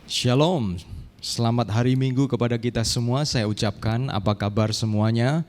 Shalom, selamat hari Minggu kepada kita semua. Saya ucapkan apa kabar semuanya.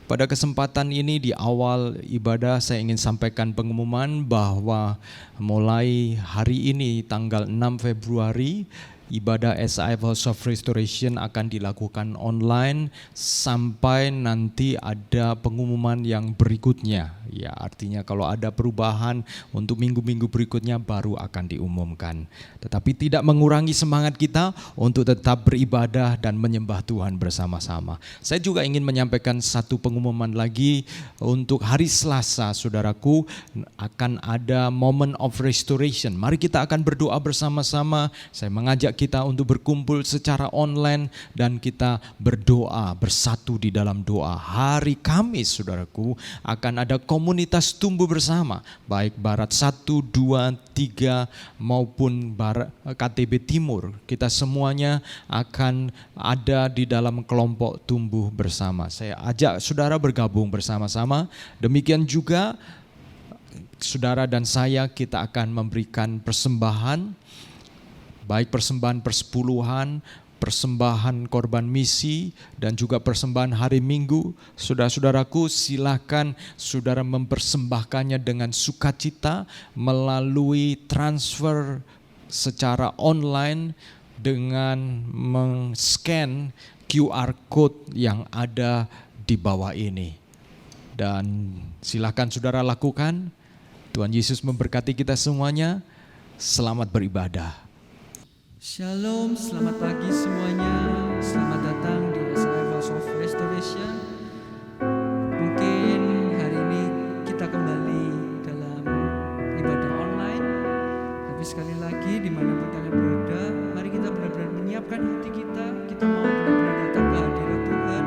Pada kesempatan ini di awal ibadah saya ingin sampaikan pengumuman bahwa mulai hari ini tanggal 6 Februari ibadah SIF House of Restoration akan dilakukan online sampai nanti ada pengumuman yang berikutnya. Ya, artinya kalau ada perubahan untuk minggu-minggu berikutnya baru akan diumumkan. Tetapi tidak mengurangi semangat kita untuk tetap beribadah dan menyembah Tuhan bersama-sama. Saya juga ingin menyampaikan satu pengumuman lagi untuk hari Selasa, saudaraku, akan ada moment of restoration. Mari kita akan berdoa bersama-sama. Saya mengajak kita untuk berkumpul secara online dan kita berdoa bersatu di dalam doa. Hari Kamis, saudaraku, akan ada komunitas tumbuh bersama, baik Barat 1, 2, 3 maupun KTB Timur. Kita semuanya akan ada di dalam kelompok tumbuh bersama. Saya ajak saudara bergabung bersama-sama. Demikian juga saudara dan saya, kita akan memberikan persembahan, baik persembahan persepuluhan, persembahan korban misi, dan juga persembahan hari Minggu. Saudara-saudaraku, silakan saudara mempersembahkannya dengan sukacita melalui transfer secara online dengan men-scan QR code yang ada di bawah ini. Dan silakan saudara lakukan. Tuhan Yesus memberkati kita semuanya. Selamat beribadah. Shalom, selamat pagi semuanya. Selamat datang di SIF House of Restoration. Mungkin hari ini kita kembali dalam ibadah online. Tapi sekali lagi, dimanapun kalian berada, mari kita benar-benar menyiapkan hati kita. Kita mau benar-benar datang ke hadirat Tuhan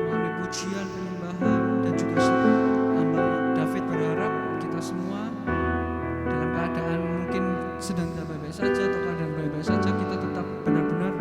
melalui pujian, penyembahan, dan juga hamba David berharap kita semua dalam keadaan mungkin sedang tidak baik-baik saja atau keadaan baik-baik saja, kita tetap benar-benar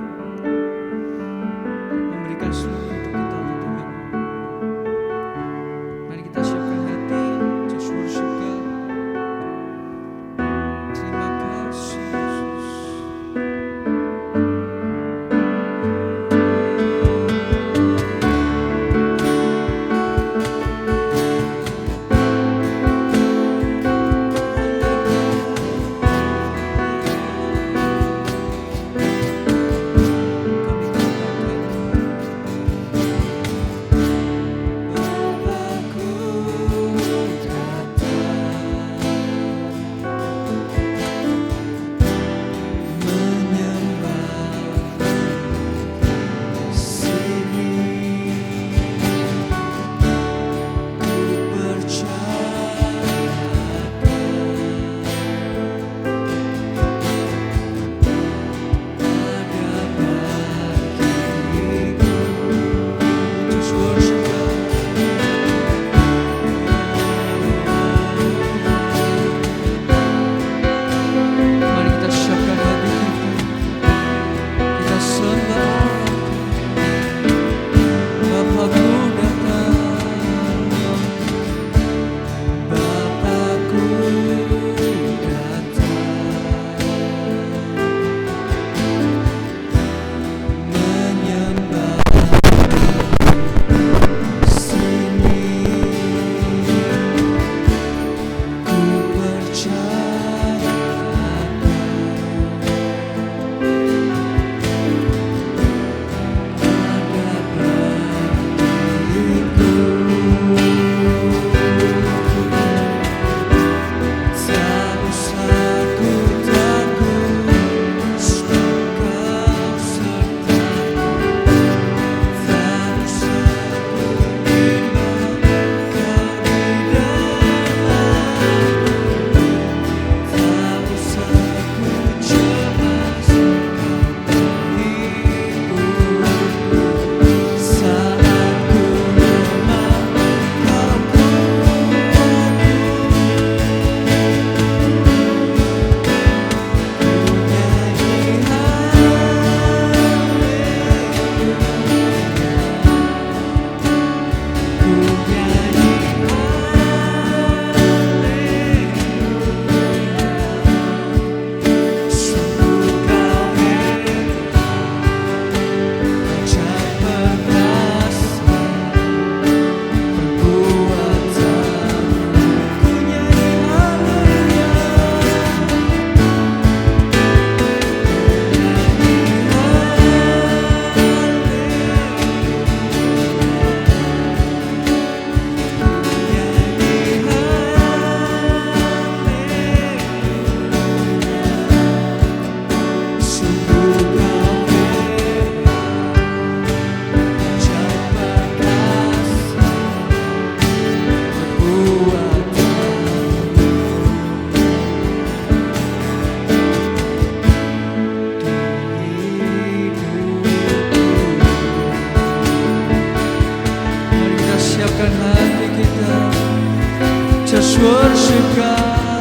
just worship God.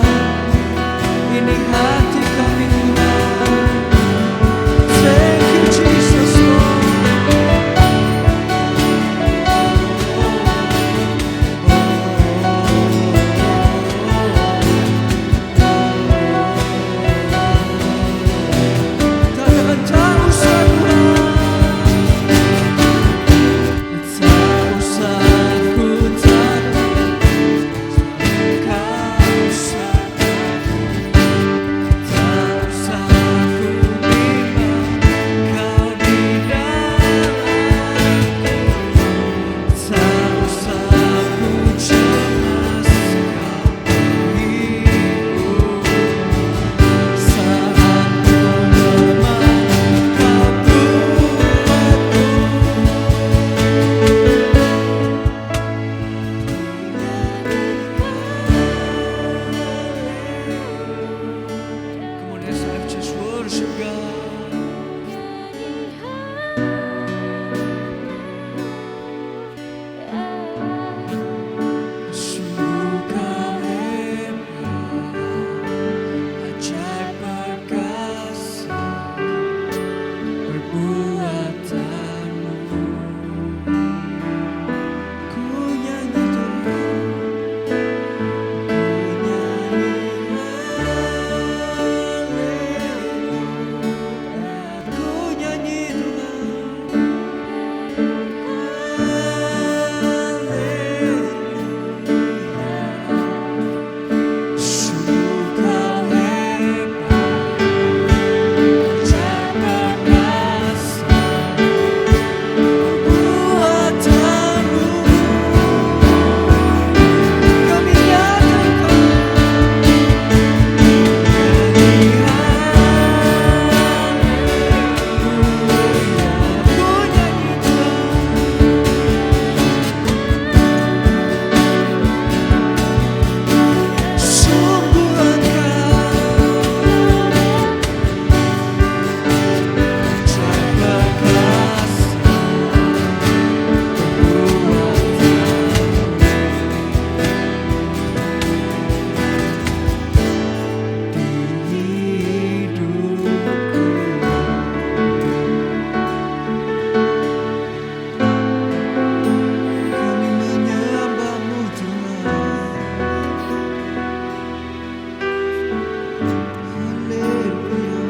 Ini hati kami Tuhan. Thank you Jesus Lord. Katakan tak usah Tuhan. Tak usah ku takut. Kau usah. Tak usah ku bimbang. Kau di dalamku. Tak usah ku cemas. Kau hibur. Saat ku lemah, kau kuatku. Come on, let's just worship God. Sungguh kau hebat, ajaib perkasa perbuatanmu. Ku nyanyi Tuhan, ku nyanyi sungguh kau hebat, ajaib perkasa perbuatanmu. Kami nyatakan ku nyanyi sungguh Engkau ajaib perkasa di hidupku. Kami menyembah-Mu Tuhan. Haleluya.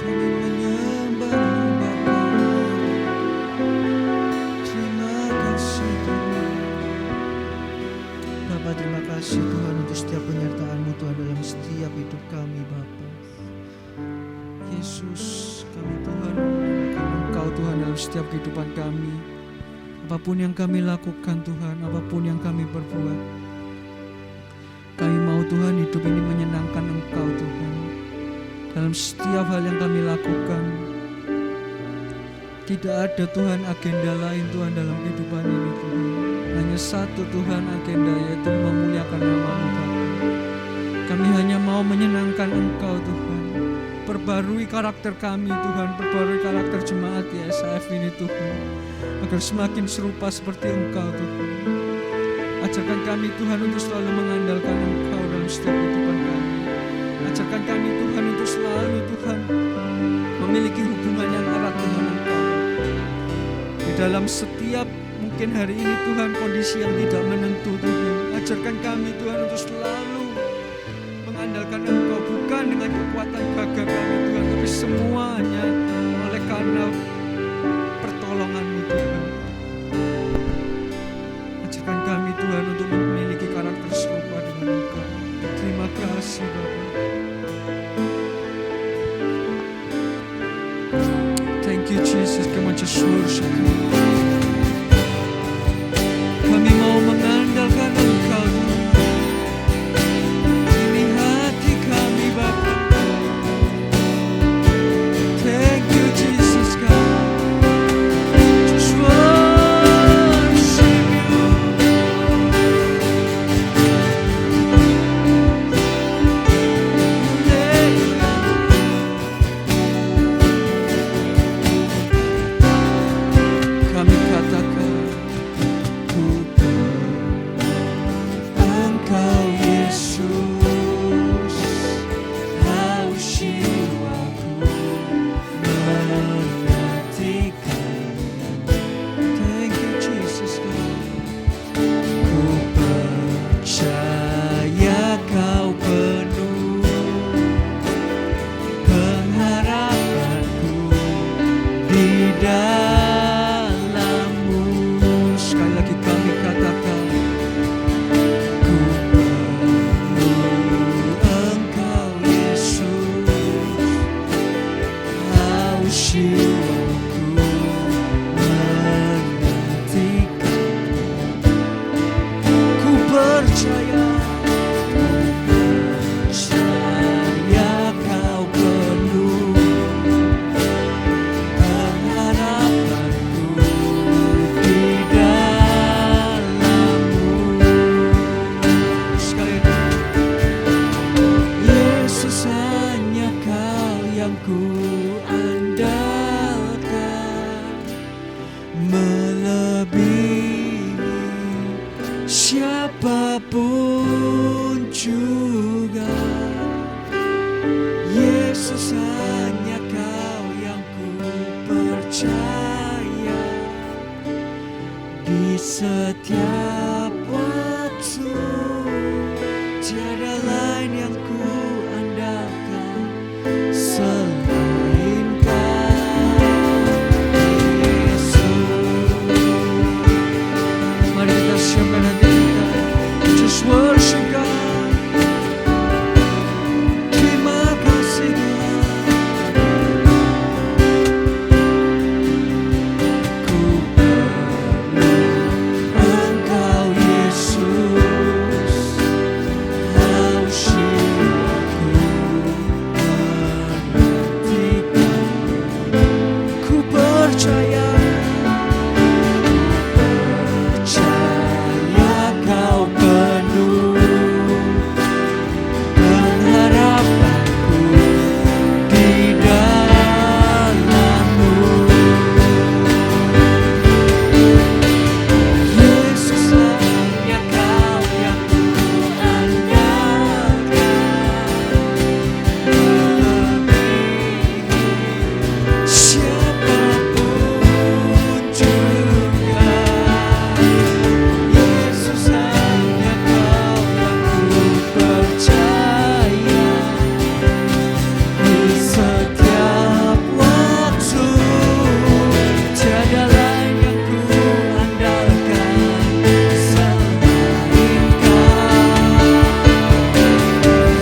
Kami menyembah-Mu Bapa. Terima kasih Tuhan. Bapa, terima kasih Tuhan untuk setiap penyertaan-Mu Tuhan dalam setiap hidup kami Bapa. Yesus, kami Tuhan mengandalkan Engkau Tuhan dalam setiap kehidupan kami. Apapun yang kami lakukan Tuhan, apapun yang kami perbuat, kami mau Tuhan hidup ini menyenangkan Engkau Tuhan. Dalam setiap hal yang kami lakukan, tidak ada Tuhan agenda lain Tuhan dalam kehidupan ini Tuhan. Hanya satu Tuhan agenda, yaitu memuliakan nama-Mu Bapa. Kami hanya mau menyenangkan Engkau Tuhan. Perbarui karakter kami Tuhan, perbarui karakter jemaat YSAF ini Tuhan, agar semakin serupa seperti Engkau Tuhan. Ajarkan kami Tuhan untuk selalu mengandalkan Engkau dalam setiap kehidupan kami. Ajarkan kami Tuhan untuk selalu Tuhan memiliki hubungan yang erat dengan Engkau. Di dalam setiap mungkin hari ini Tuhan kondisi yang tidak menentu Tuhan, ajarkan kami Tuhan untuk selalu mengandalkan Engkau, bukan dengan kekuatan gagah kami Tuhan, tapi semuanya oleh karena pertolongan-Mu Tuhan. Ajarkan kami Tuhan untuk memiliki karakter serupa dengan Engkau. Terima kasih Bapa. Thank you Jesus. Come on, just worship Him. Kami mau mengandalkan Engkau Tuhan. Ini hati kami Bapa. Thank you Jesus God. Just worship setiap waktu. Tiada lain yang ku andalkan selain Kau, Yesus. Mari kita siapkan hati kita, just worship God. Terima kasih Tuhan. Ku perlu Engkau Yesus, haus jiwaku menantikan-Mu. Ku percaya Kau penuh pengharapanku di dalam-Mu. Yesus, hanya Kau yang ku andalkan, melebihi siapapun juga. Yesus, hanya Kau yang ku percaya di setiap waktu. Tiada lain yang ku andalkan selain Kau.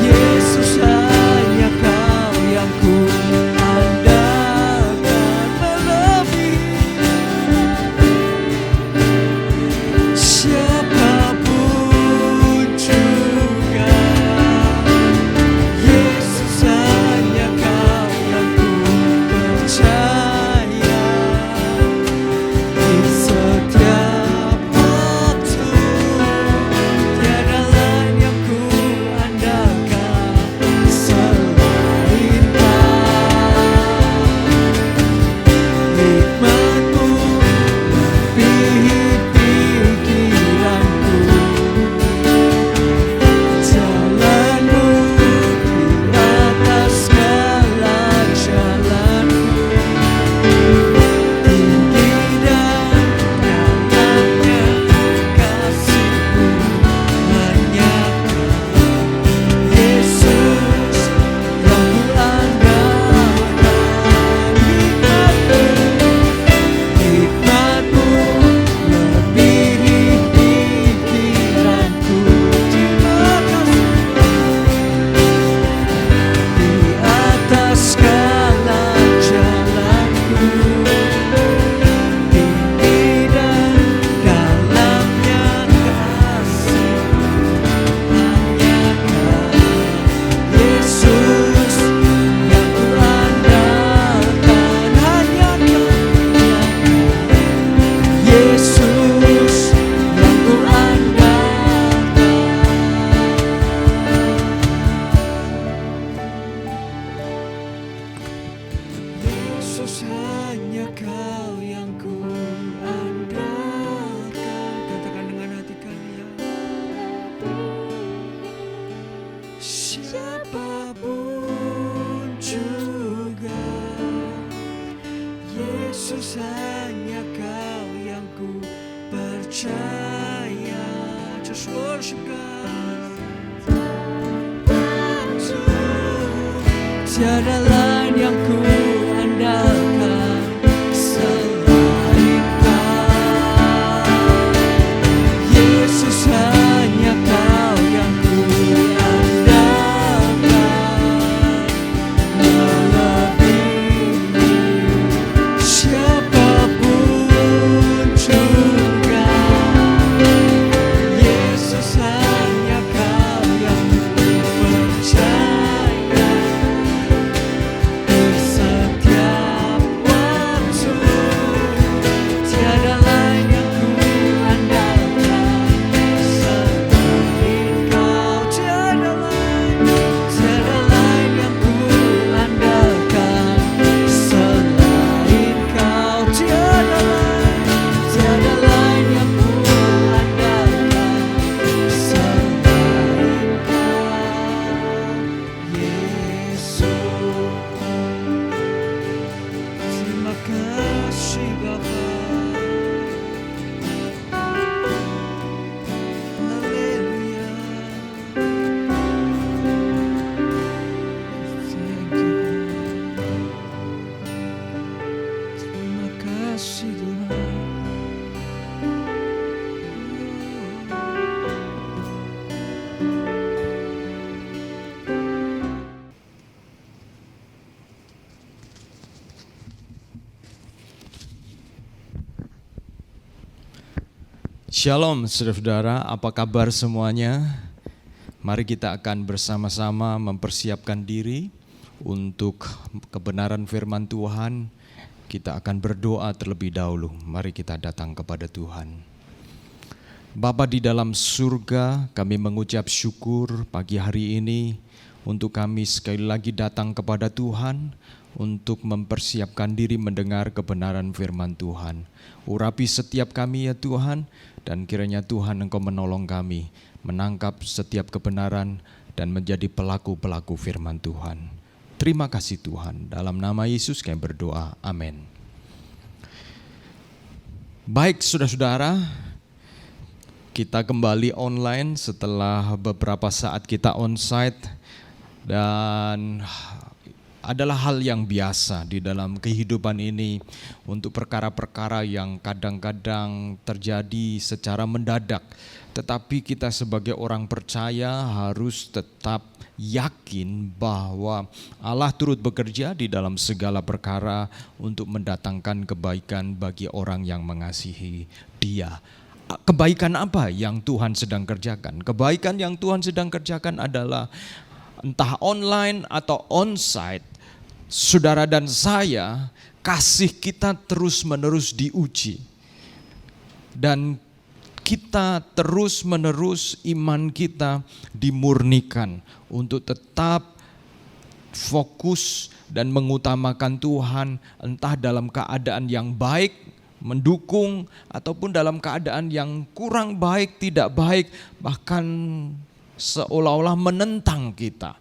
Yesus, hanya Kau yang ku andalkan, melebihi siapapun juga. Yesus, hanya Kau yang ku percaya di setiap waktu. Tiada lain yang ku andalkan selain Kau. Hikmat-Mu melebihi pikiranku, jalan-Mu di atas segala jalanku. Tinggi dan dalamnya kasih-Mu hanya Kau, Yesus, yang ku andalkan. Hikmat-Mu melebihi pikiranku. Terima kasih di atas segala jalanku. Tinggi dan dalamnya kasih-Mu hanya Kau, Yesus, yang ku andalkan. Hanya Kau, Yesus, yang ku andalkan. Yesus, hanya Kau yang ku andalkan. Katakan dengan hati kalian. Siapapun juga, Yesus, hanya Kau yang ku percaya. Just worship God. Tiada lain yang ku andalkan selain Kau. Yesus, hanya Kau yang ku andalkan, melebihi siapapun juga. Yesus, hanya Kau yang ku percaya Shalom saudara-saudara, apa kabar semuanya? Mari kita akan bersama-sama mempersiapkan diri untuk kebenaran firman Tuhan. Kita akan berdoa terlebih dahulu. Mari kita datang kepada Tuhan. Bapa di dalam surga, kami mengucap syukur pagi hari ini untuk kami sekali lagi datang kepada Tuhan untuk mempersiapkan diri mendengar kebenaran firman Tuhan. Urapi setiap kami ya Tuhan, dan kiranya Tuhan Engkau menolong kami menangkap setiap kebenaran dan menjadi pelaku-pelaku firman Tuhan. Terima kasih Tuhan, dalam nama Yesus kami berdoa, amin. Baik saudara-saudara, kita kembali online setelah beberapa saat kita onsite, dan adalah hal yang biasa di dalam kehidupan ini untuk perkara-perkara yang kadang-kadang terjadi secara mendadak. Tetapi kita sebagai orang percaya harus tetap yakin bahwa Allah turut bekerja di dalam segala perkara untuk mendatangkan kebaikan bagi orang yang mengasihi Dia. Kebaikan apa yang Tuhan sedang kerjakan? Kebaikan yang Tuhan sedang kerjakan adalah entah online atau onsite, saudara dan saya, kasih kita terus-menerus diuji. Dan kita terus-menerus iman kita dimurnikan untuk tetap fokus dan mengutamakan Tuhan, entah dalam keadaan yang baik, mendukung, ataupun dalam keadaan yang kurang baik, tidak baik, bahkan seolah-olah menentang kita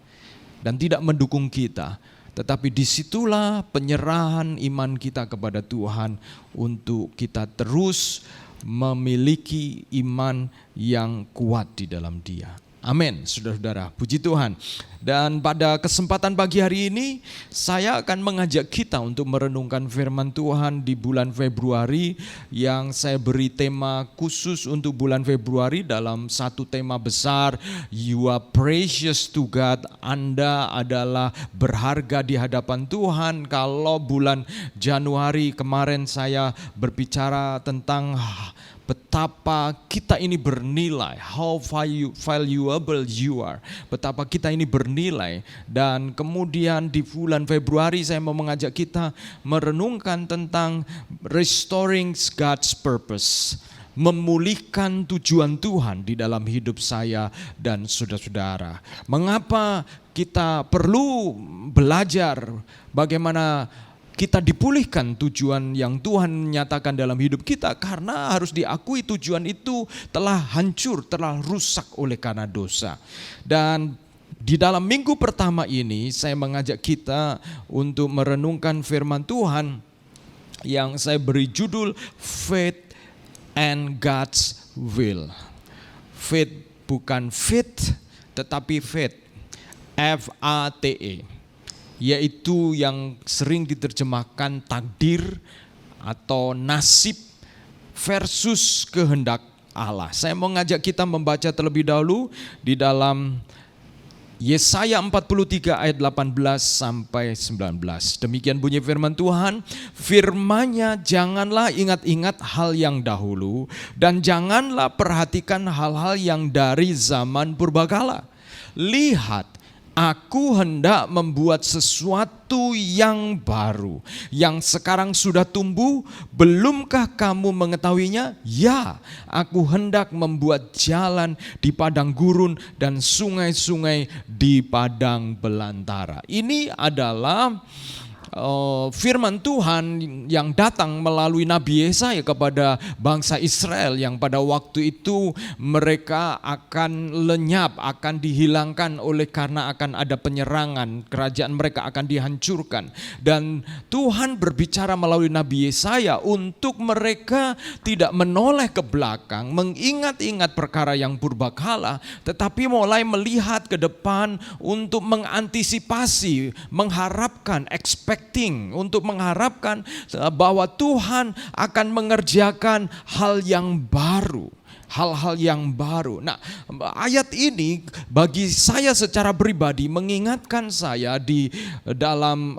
dan tidak mendukung kita. Tetapi disitulah penyerahan iman kita kepada Tuhan untuk kita terus memiliki iman yang kuat di dalam Dia. Amin, saudara-saudara, puji Tuhan. Dan pada kesempatan pagi hari ini, saya akan mengajak kita untuk merenungkan firman Tuhan di bulan Februari, yang saya beri tema khusus untuk bulan Februari dalam satu tema besar, You are precious to God. Anda adalah berharga di hadapan Tuhan. Kalau bulan Januari kemarin saya berbicara tentang betapa kita ini bernilai, how valuable you are, betapa kita ini bernilai. Dan kemudian di bulan Februari saya mau mengajak kita merenungkan tentang restoring God's purpose, memulihkan tujuan Tuhan di dalam hidup saya dan saudara-saudara. Mengapa kita perlu belajar bagaimana kita dipulihkan tujuan yang Tuhan nyatakan dalam hidup kita? Karena harus diakui tujuan itu telah hancur, telah rusak oleh karena dosa. Dan di dalam minggu pertama ini saya mengajak kita untuk merenungkan firman Tuhan yang saya beri judul Faith and God's Will. Faith bukan fit, tetapi faith, F-A-T-E. Yaitu yang sering diterjemahkan takdir atau nasib versus kehendak Allah. Saya mau ngajak kita membaca terlebih dahulu di dalam Yesaya 43 ayat 18 sampai 19. Demikian bunyi firman Tuhan, firman-Nya, janganlah ingat-ingat hal yang dahulu dan janganlah perhatikan hal-hal yang dari zaman purbakala. Lihat, Aku hendak membuat sesuatu yang baru, yang sekarang sudah tumbuh. Belumkah kamu mengetahuinya? Ya, aku hendak membuat jalan di padang gurun dan sungai-sungai di padang belantara. Ini adalah firman Tuhan yang datang melalui Nabi Yesaya kepada bangsa Israel yang pada waktu itu mereka akan lenyap, akan dihilangkan oleh karena akan ada penyerangan, kerajaan mereka akan dihancurkan. Dan Tuhan berbicara melalui Nabi Yesaya untuk mereka tidak menoleh ke belakang, mengingat-ingat perkara yang purbakala, tetapi mulai melihat ke depan untuk mengantisipasi, mengharapkan, untuk mengharapkan bahwa Tuhan akan mengerjakan hal yang baru. hal-hal yang baru. Nah, ayat ini bagi saya secara pribadi mengingatkan saya di dalam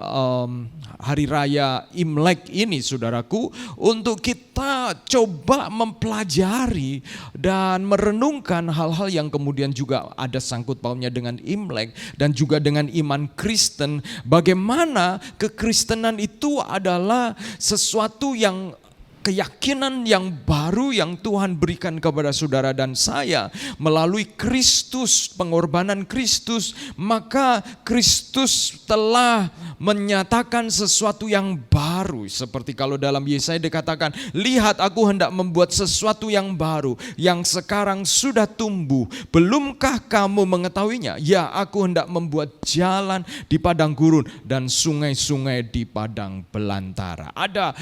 hari raya Imlek ini, saudaraku, untuk kita coba mempelajari dan merenungkan hal-hal yang kemudian juga ada sangkut pautnya dengan Imlek dan juga dengan iman Kristen. Bagaimana kekristenan itu adalah sesuatu yang keyakinan yang baru yang Tuhan berikan kepada saudara dan saya melalui Kristus, pengorbanan Kristus. Maka Kristus telah menyatakan sesuatu yang baru. Seperti kalau dalam Yesaya dikatakan, lihat aku hendak membuat sesuatu yang baru, yang sekarang sudah tumbuh. Belumkah kamu mengetahuinya? Ya, aku hendak membuat jalan di padang gurun dan sungai-sungai di padang belantara. Ada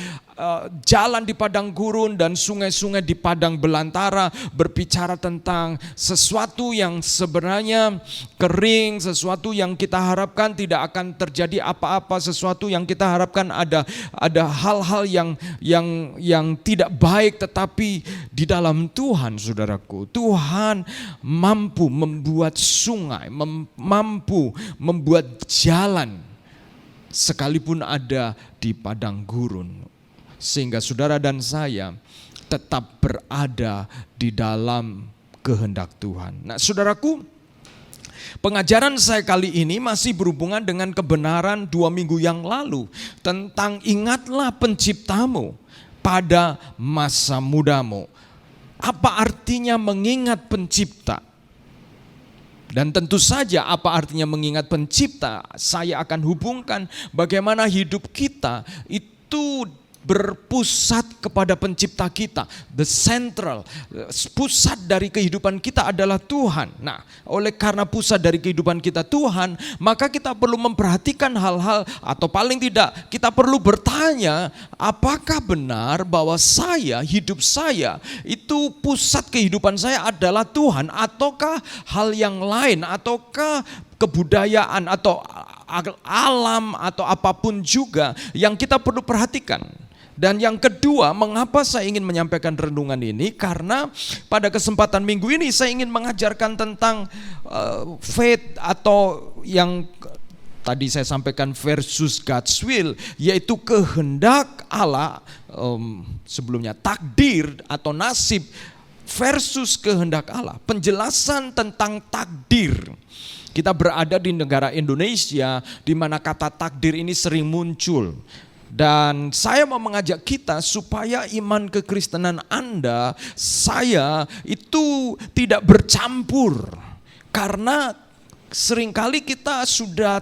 jalan di padang gurun dan sungai-sungai di padang belantara, berbicara tentang sesuatu yang sebenarnya kering, sesuatu yang kita harapkan tidak akan terjadi apa-apa, sesuatu yang kita harapkan ada hal-hal yang tidak baik, tetapi di dalam Tuhan, saudaraku, Tuhan mampu membuat sungai, mampu membuat jalan sekalipun ada di padang gurun. Sehingga saudara dan saya tetap berada di dalam kehendak Tuhan. Nah, saudaraku, pengajaran saya kali ini masih berhubungan dengan kebenaran 2 minggu yang lalu tentang ingatlah penciptamu pada masa mudamu. Apa artinya mengingat pencipta? Dan tentu saja apa artinya mengingat pencipta? Saya akan hubungkan bagaimana hidup kita itu berpusat kepada pencipta kita. The central, pusat dari kehidupan kita adalah Tuhan. Nah, oleh karena pusat dari kehidupan kita Tuhan, maka kita perlu memperhatikan hal-hal, atau paling tidak kita perlu bertanya, apakah benar bahwa hidup saya itu pusat kehidupan saya adalah Tuhan, ataukah hal yang lain, ataukah kebudayaan atau alam atau apapun juga yang kita perlu perhatikan. Dan yang kedua, mengapa saya ingin menyampaikan renungan ini? Karena pada kesempatan minggu ini saya ingin mengajarkan tentang faith, atau yang tadi saya sampaikan versus God's will, yaitu kehendak Allah, sebelumnya takdir atau nasib versus kehendak Allah. Penjelasan tentang takdir. Kita berada di negara Indonesia di mana kata takdir ini sering muncul. Dan saya mau mengajak kita supaya iman kekristenan Anda, saya itu tidak bercampur. Karena seringkali kita sudah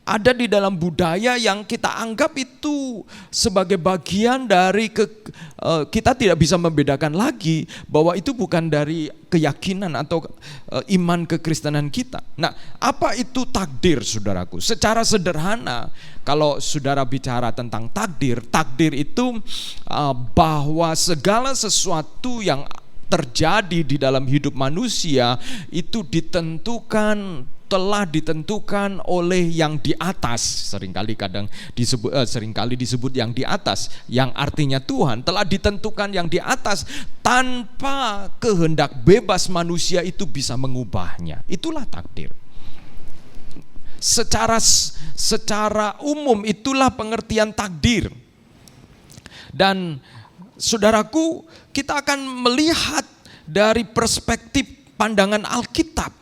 ada di dalam budaya yang kita anggap itu sebagai bagian dari kita tidak bisa membedakan lagi bahwa itu bukan dari keyakinan atau iman kekristenan kita. Nah, apa itu takdir, saudaraku? Secara sederhana, kalau saudara bicara tentang takdir itu bahwa segala sesuatu yang terjadi di dalam hidup manusia itu telah ditentukan oleh yang di atas. Seringkali disebut yang di atas, yang artinya Tuhan telah ditentukan yang di atas, tanpa kehendak bebas manusia itu bisa mengubahnya. Itulah takdir. Secara umum itulah pengertian takdir. Dan saudaraku, kita akan melihat dari perspektif pandangan Alkitab.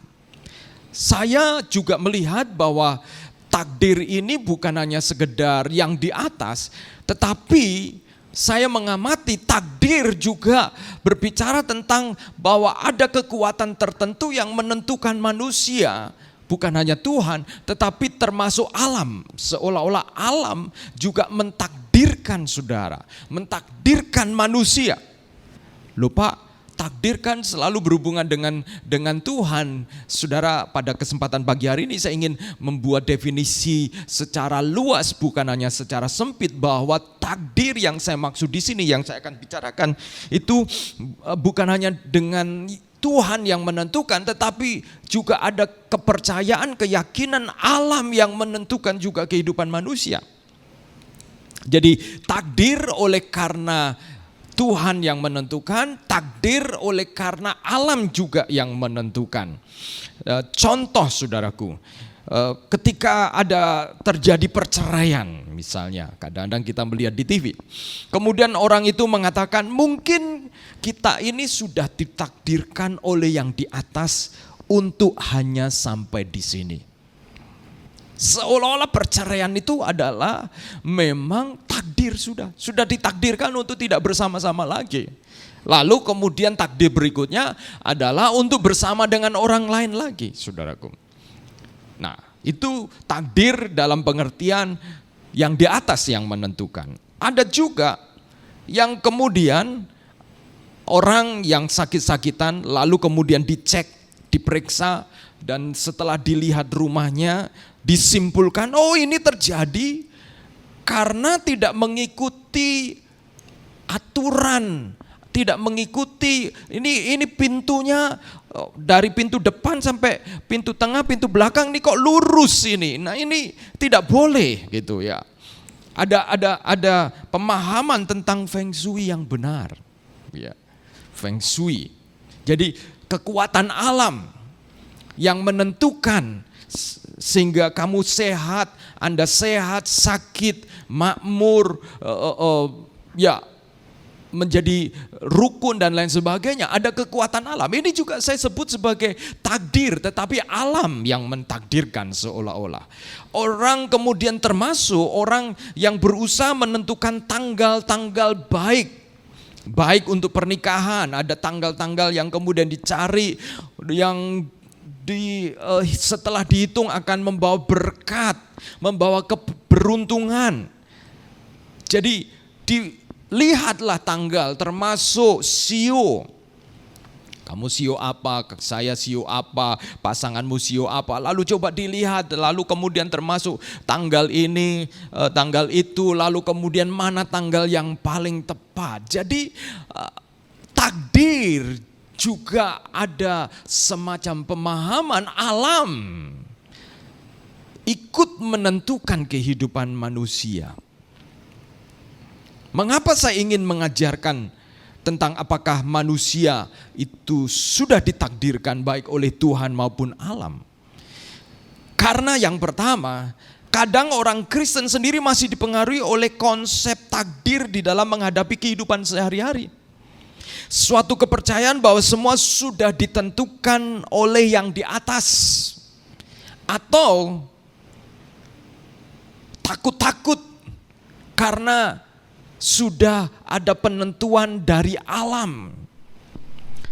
Saya juga melihat bahwa takdir ini bukan hanya sekedar yang di atas, tetapi saya mengamati takdir juga berbicara tentang bahwa ada kekuatan tertentu yang menentukan manusia. Bukan hanya Tuhan, tetapi termasuk alam. Seolah-olah alam juga mentakdirkan saudara, mentakdirkan manusia. Lupa, takdir kan selalu berhubungan dengan Tuhan. Saudara, pada kesempatan pagi hari ini saya ingin membuat definisi secara luas, bukan hanya secara sempit, bahwa takdir yang saya maksud di sini, yang saya akan bicarakan itu bukan hanya dengan Tuhan yang menentukan, tetapi juga ada kepercayaan, keyakinan alam yang menentukan juga kehidupan manusia. Jadi takdir oleh karena Tuhan yang menentukan, takdir oleh karena alam juga yang menentukan. Contoh saudaraku, ketika ada terjadi perceraian misalnya, kadang-kadang kita melihat di TV. Kemudian orang itu mengatakan mungkin kita ini sudah ditakdirkan oleh yang di atas untuk hanya sampai di sini. Seolah-olah perceraian itu adalah memang takdir, sudah ditakdirkan untuk tidak bersama-sama lagi. Lalu kemudian takdir berikutnya adalah untuk bersama dengan orang lain lagi, saudaraku. Nah, itu takdir dalam pengertian yang di atas yang menentukan. Ada juga yang kemudian orang yang sakit-sakitan lalu kemudian dicek, diperiksa, dan setelah dilihat rumahnya disimpulkan, oh ini terjadi karena tidak mengikuti aturan, tidak mengikuti ini pintunya dari pintu depan sampai pintu tengah, pintu belakang ini kok lurus ini. Nah, ini tidak boleh gitu ya. Ada pemahaman tentang Feng Shui yang benar. Ya. Feng Shui. Jadi kekuatan alam yang menentukan sehingga kamu sehat, Anda sehat, sakit, makmur, ya menjadi rukun dan lain sebagainya. Ada kekuatan alam. Ini juga saya sebut sebagai takdir, tetapi alam yang mentakdirkan seolah-olah. Orang kemudian termasuk orang yang berusaha menentukan tanggal-tanggal baik untuk pernikahan. Ada tanggal-tanggal yang kemudian dicari, yang setelah dihitung akan membawa berkat, membawa keberuntungan. Jadi dilihatlah tanggal, termasuk sio. Kamu sio apa, saya sio apa, pasanganmu sio apa. Lalu coba dilihat, lalu kemudian termasuk tanggal ini, tanggal itu, lalu kemudian mana tanggal yang paling tepat. Jadi takdir juga ada semacam pemahaman alam ikut menentukan kehidupan manusia. Mengapa saya ingin mengajarkan tentang apakah manusia itu sudah ditakdirkan baik oleh Tuhan maupun alam? Karena yang pertama, kadang orang Kristen sendiri masih dipengaruhi oleh konsep takdir di dalam menghadapi kehidupan sehari-hari. Suatu kepercayaan bahwa semua sudah ditentukan oleh yang di atas, atau takut-takut karena sudah ada penentuan dari alam.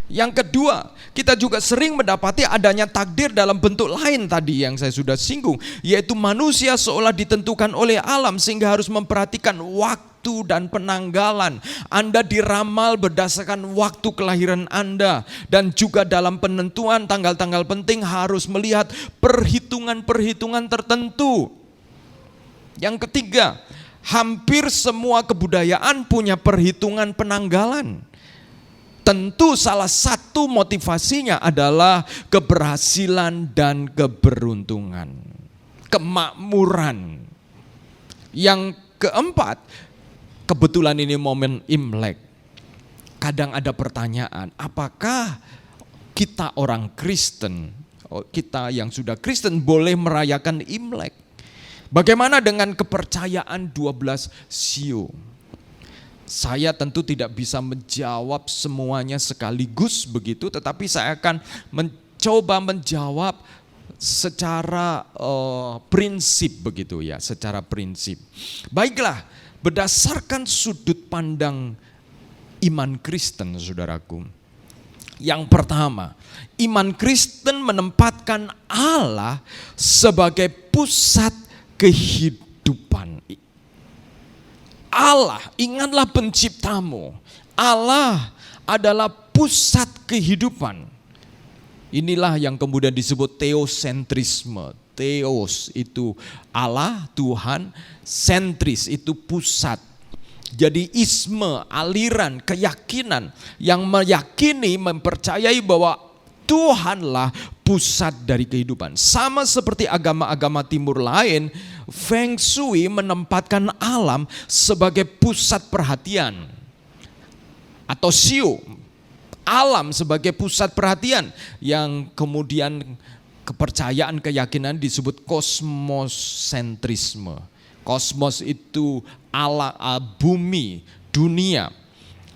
Yang kedua, kita juga sering mendapati adanya takdir dalam bentuk lain tadi yang saya sudah singgung, yaitu manusia seolah ditentukan oleh alam sehingga harus memperhatikan waktu dan penanggalan. Anda diramal berdasarkan waktu kelahiran Anda, dan juga dalam penentuan tanggal-tanggal penting harus melihat perhitungan-perhitungan tertentu. Yang ketiga, hampir semua kebudayaan punya perhitungan penanggalan. Tentu salah satu motivasinya adalah keberhasilan dan keberuntungan, kemakmuran. Yang keempat, kebetulan ini momen Imlek. Kadang ada pertanyaan, apakah kita orang Kristen, kita yang sudah Kristen boleh merayakan Imlek? Bagaimana dengan kepercayaan 12 Sio? Saya tentu tidak bisa menjawab semuanya sekaligus begitu, tetapi saya akan mencoba menjawab secara prinsip begitu ya, secara prinsip. Baiklah, berdasarkan sudut pandang iman Kristen, saudaraku. Yang pertama, iman Kristen menempatkan Allah sebagai pusat kehidupan. Allah, ingatlah penciptamu. Allah adalah pusat kehidupan. Inilah yang kemudian disebut teosentrisme. Theos itu Allah, Tuhan, sentris itu pusat. Jadi isme, aliran, keyakinan yang meyakini, mempercayai bahwa Tuhanlah pusat dari kehidupan. Sama seperti agama-agama timur lain, Feng Shui menempatkan alam sebagai pusat perhatian. atau sio, alam sebagai pusat perhatian, yang kemudian kepercayaan, keyakinan disebut kosmosentrisme. Kosmos itu bumi, dunia.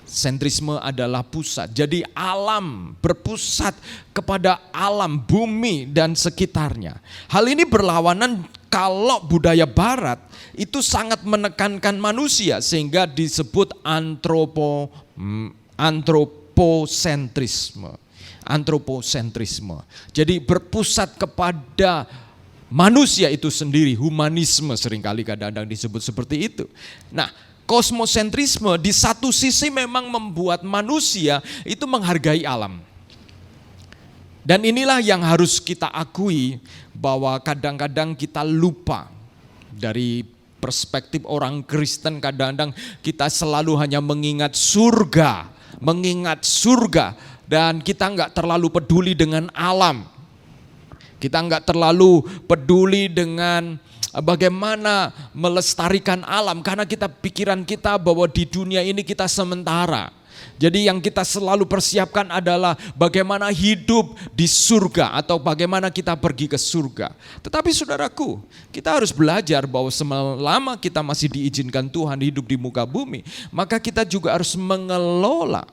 Sentrisme adalah pusat. Jadi alam berpusat kepada alam, bumi dan sekitarnya. Hal ini berlawanan kalau budaya barat itu sangat menekankan manusia sehingga disebut antropocentrisme. Jadi berpusat kepada manusia itu sendiri, humanisme seringkali kadang-kadang disebut seperti itu. Nah, kosmosentrisme di satu sisi memang membuat manusia itu menghargai alam. Dan inilah yang harus kita akui, bahwa kadang-kadang kita lupa. Dari perspektif orang Kristen kadang-kadang kita selalu hanya mengingat surga, dan kita nggak terlalu peduli dengan alam. Kita nggak terlalu peduli dengan bagaimana melestarikan alam, karena pikiran kita bahwa di dunia ini kita sementara. Jadi yang kita selalu persiapkan adalah bagaimana hidup di surga atau bagaimana kita pergi ke surga. Tetapi saudaraku, kita harus belajar bahwa selama kita masih diizinkan Tuhan hidup di muka bumi, maka kita juga harus mengelola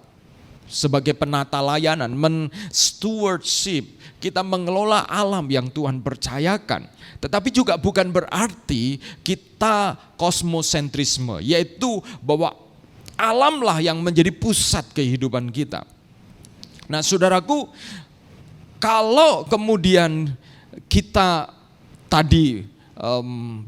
sebagai penata layanan, stewardship. Kita mengelola alam yang Tuhan percayakan. Tetapi juga bukan berarti kita kosmosentrisme, yaitu bahwa alamlah yang menjadi pusat kehidupan kita. Nah saudaraku, kalau kemudian kita tadi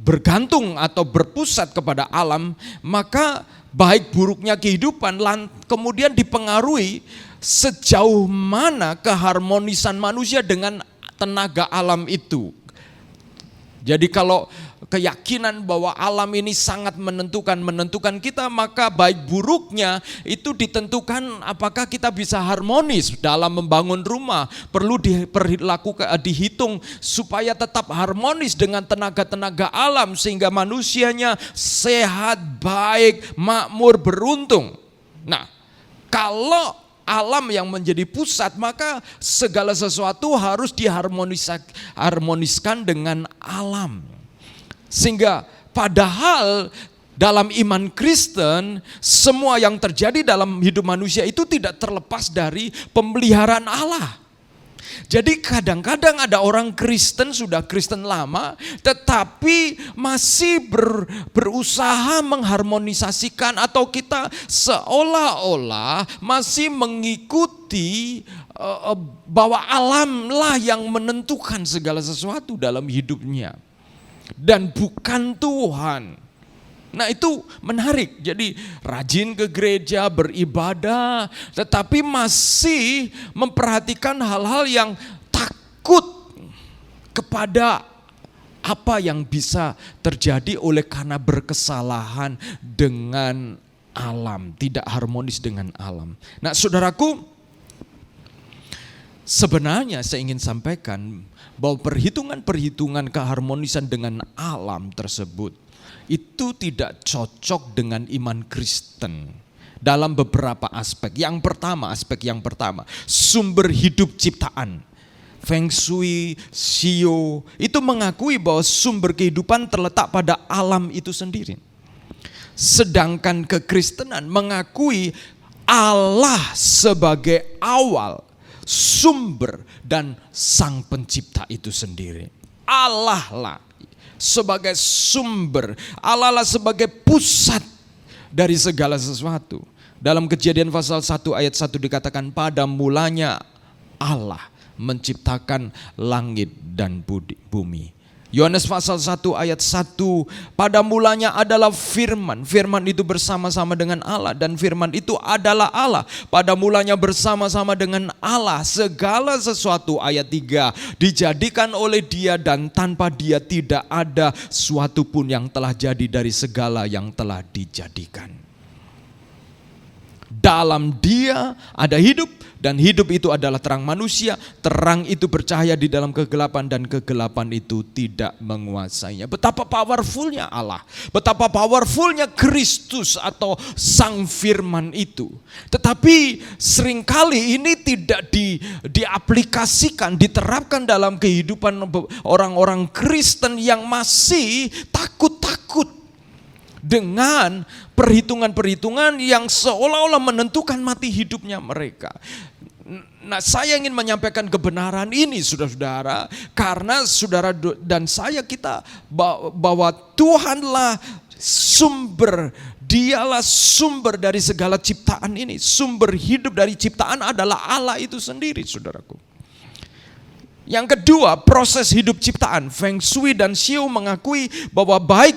bergantung atau berpusat kepada alam, maka baik buruknya kehidupan kemudian dipengaruhi sejauh mana keharmonisan manusia dengan tenaga alam itu. Jadi kalau keyakinan bahwa alam ini sangat menentukan kita, maka baik buruknya itu ditentukan apakah kita bisa harmonis dalam membangun rumah. Perlu dihitung supaya tetap harmonis dengan tenaga-tenaga alam sehingga manusianya sehat, baik, makmur, beruntung. Nah, kalau alam yang menjadi pusat, maka segala sesuatu harus diharmoniskan dengan alam. Sehingga padahal dalam iman Kristen, semua yang terjadi dalam hidup manusia itu tidak terlepas dari pemeliharaan Allah. Jadi kadang-kadang ada orang Kristen, sudah Kristen lama, tetapi masih berusaha mengharmonisasikan, atau kita seolah-olah masih mengikuti bahwa alamlah yang menentukan segala sesuatu dalam hidupnya. Dan bukan Tuhan. Nah itu menarik, jadi rajin ke gereja, beribadah, tetapi masih memperhatikan hal-hal yang takut kepada apa yang bisa terjadi oleh karena berkesalahan dengan alam, tidak harmonis dengan alam. Nah saudaraku, sebenarnya saya ingin sampaikan bahwa perhitungan keharmonisan dengan alam tersebut itu tidak cocok dengan iman Kristen dalam beberapa aspek. Aspek yang pertama, sumber hidup ciptaan. Feng Shui, Shio itu mengakui bahwa sumber kehidupan terletak pada alam itu sendiri. Sedangkan kekristenan mengakui Allah sebagai awal, sumber dan sang pencipta itu sendiri. Allah lah sebagai sumber, Allah lah sebagai pusat dari segala sesuatu. Dalam Kejadian pasal 1 ayat 1 dikatakan, pada mulanya Allah menciptakan langit dan bumi. Yohanes pasal 1 ayat 1, pada mulanya adalah firman. Firman itu bersama-sama dengan Allah, dan firman itu adalah Allah. Pada mulanya bersama-sama dengan Allah segala sesuatu, ayat 3, dijadikan oleh Dia, dan tanpa Dia tidak ada suatu pun yang telah jadi dari segala yang telah dijadikan. Dalam Dia ada hidup, Dan hidup itu adalah terang manusia, terang itu bercahaya di dalam kegelapan dan kegelapan itu tidak menguasainya. Betapa powerfulnya Allah, betapa powerfulnya Kristus atau Sang Firman itu. Tetapi seringkali ini tidak diaplikasikan, diterapkan dalam kehidupan orang-orang Kristen yang masih takut-takut dengan perhitungan-perhitungan yang seolah-olah menentukan mati hidupnya mereka. Nah, saya ingin menyampaikan kebenaran ini saudara-saudara, karena saudara dan saya kita bahwa Tuhanlah sumber, Dialah sumber dari segala ciptaan ini. Sumber hidup dari ciptaan adalah Allah itu sendiri, saudaraku. Yang kedua, proses hidup ciptaan. Feng Shui dan Xiu mengakui bahwa baik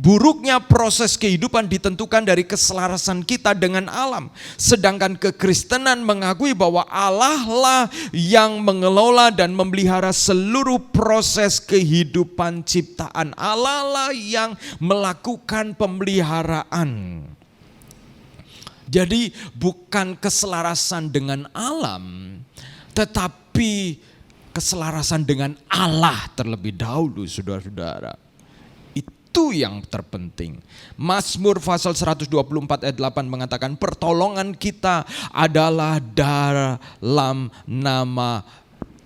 buruknya proses kehidupan ditentukan dari keselarasan kita dengan alam. Sedangkan kekristenan mengakui bahwa Allah lah yang mengelola dan memelihara seluruh proses kehidupan ciptaan. Allah lah yang melakukan pemeliharaan. Jadi bukan keselarasan dengan alam, tetapi keselarasan dengan Allah terlebih dahulu, saudara-saudara. Itu yang terpenting. Mazmur pasal 124 ayat 8 mengatakan pertolongan kita adalah dalam nama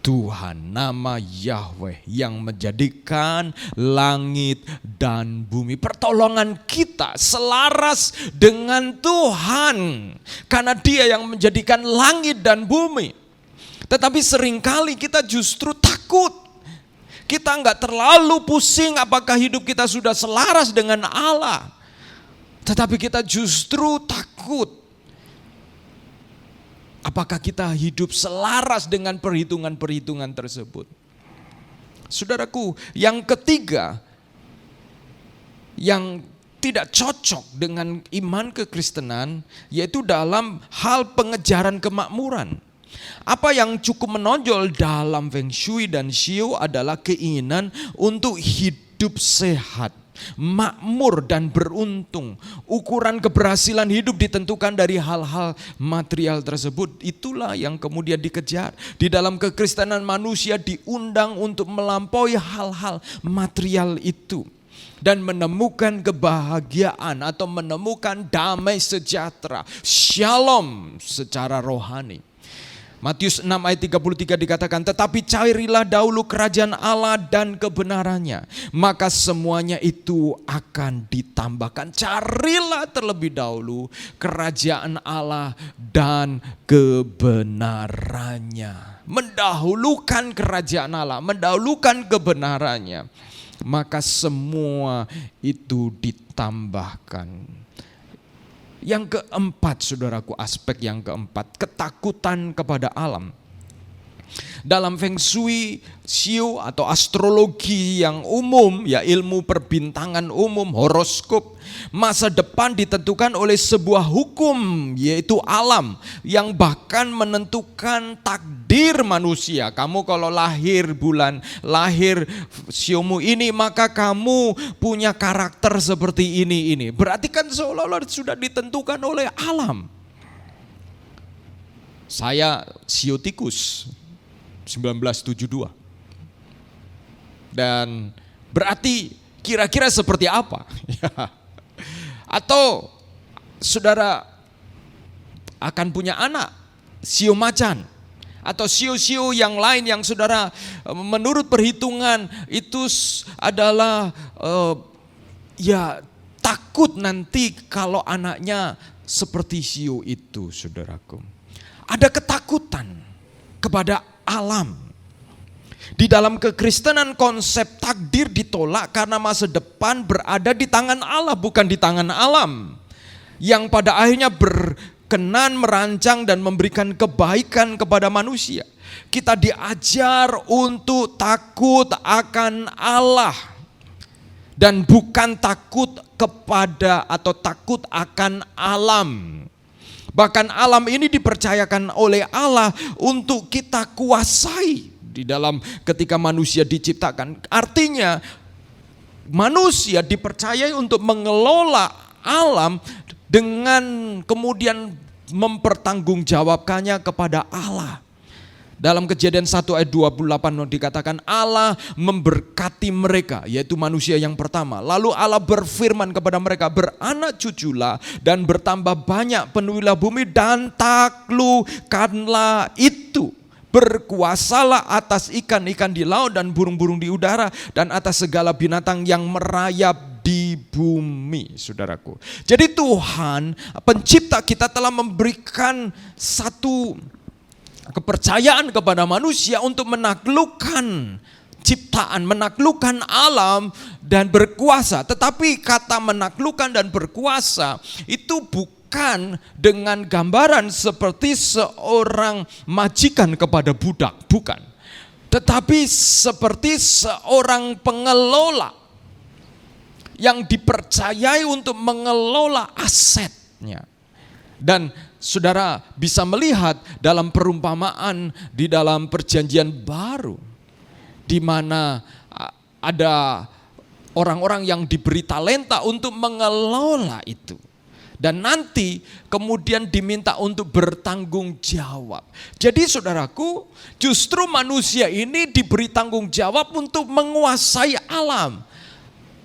Tuhan, nama Yahweh yang menjadikan langit dan bumi. Pertolongan kita selaras dengan Tuhan karena Dia yang menjadikan langit dan bumi. Tetapi seringkali kita justru takut. Kita enggak terlalu pusing apakah hidup kita sudah selaras dengan Allah. Tetapi kita justru takut. Apakah kita hidup selaras dengan perhitungan-perhitungan tersebut. Saudaraku, yang ketiga, yang tidak cocok dengan iman kekristenan, yaitu dalam hal pengejaran kemakmuran. Apa yang cukup menonjol dalam Feng Shui dan Xiu adalah keinginan untuk hidup sehat, makmur dan beruntung. Ukuran keberhasilan hidup ditentukan dari hal-hal material tersebut. Itulah yang kemudian dikejar. Di dalam kekristenan manusia diundang untuk melampaui hal-hal material itu dan menemukan kebahagiaan atau menemukan damai sejahtera, shalom secara rohani. Matius 6 ayat 33 dikatakan, tetapi carilah dahulu kerajaan Allah dan kebenarannya, maka semuanya itu akan ditambahkan. Carilah terlebih dahulu kerajaan Allah dan kebenarannya. Mendahulukan kerajaan Allah, mendahulukan kebenarannya, maka semua itu ditambahkan. Yang keempat, saudaraku, aspek yang keempat, ketakutan kepada alam. Dalam Feng Shui, Xiu atau astrologi yang umum, ya ilmu perbintangan umum, horoskop, masa depan ditentukan oleh sebuah hukum, yaitu alam, yang bahkan menentukan takdir manusia. Kamu kalau lahir lahir Xiumu ini, maka kamu punya karakter seperti ini. Berarti kan seolah-olah sudah ditentukan oleh alam. Saya Xiu tikus 1972. Dan berarti kira-kira seperti apa? Atau saudara akan punya anak Xiu macan atau Xiu yang lain yang saudara menurut perhitungan itu adalah ya takut nanti kalau anaknya seperti Xiu itu, saudaraku. Ada ketakutan kepada alam. Di dalam kekristenan konsep takdir ditolak karena masa depan berada di tangan Allah, bukan di tangan alam, yang pada akhirnya berkenan merancang dan memberikan kebaikan kepada manusia. Kita diajar untuk takut akan Allah dan bukan takut kepada atau takut akan alam. Bahkan alam ini dipercayakan oleh Allah untuk kita kuasai di dalam ketika manusia diciptakan. Artinya manusia dipercayai untuk mengelola alam dengan kemudian mempertanggungjawabkannya kepada Allah. Dalam Kejadian 1 ayat 28 dikatakan Allah memberkati mereka, yaitu manusia yang pertama. Lalu Allah berfirman kepada mereka, beranak cuculah dan bertambah banyak, penuhilah bumi dan taklukkanlah itu. Berkuasalah atas ikan-ikan di laut dan burung-burung di udara dan atas segala binatang yang merayap di bumi, saudaraku. Jadi Tuhan pencipta kita telah memberikan satu kepercayaan kepada manusia untuk menaklukkan ciptaan, menaklukkan alam dan berkuasa. Tetapi kata menaklukkan dan berkuasa itu bukan dengan gambaran seperti seorang majikan kepada budak, bukan. Tetapi seperti seorang pengelola yang dipercayai untuk mengelola asetnya. Dan saudara bisa melihat dalam perumpamaan di dalam Perjanjian Baru, di mana ada orang-orang yang diberi talenta untuk mengelola itu. Dan nanti kemudian diminta untuk bertanggung jawab. Jadi saudaraku, justru manusia ini diberi tanggung jawab untuk menguasai alam.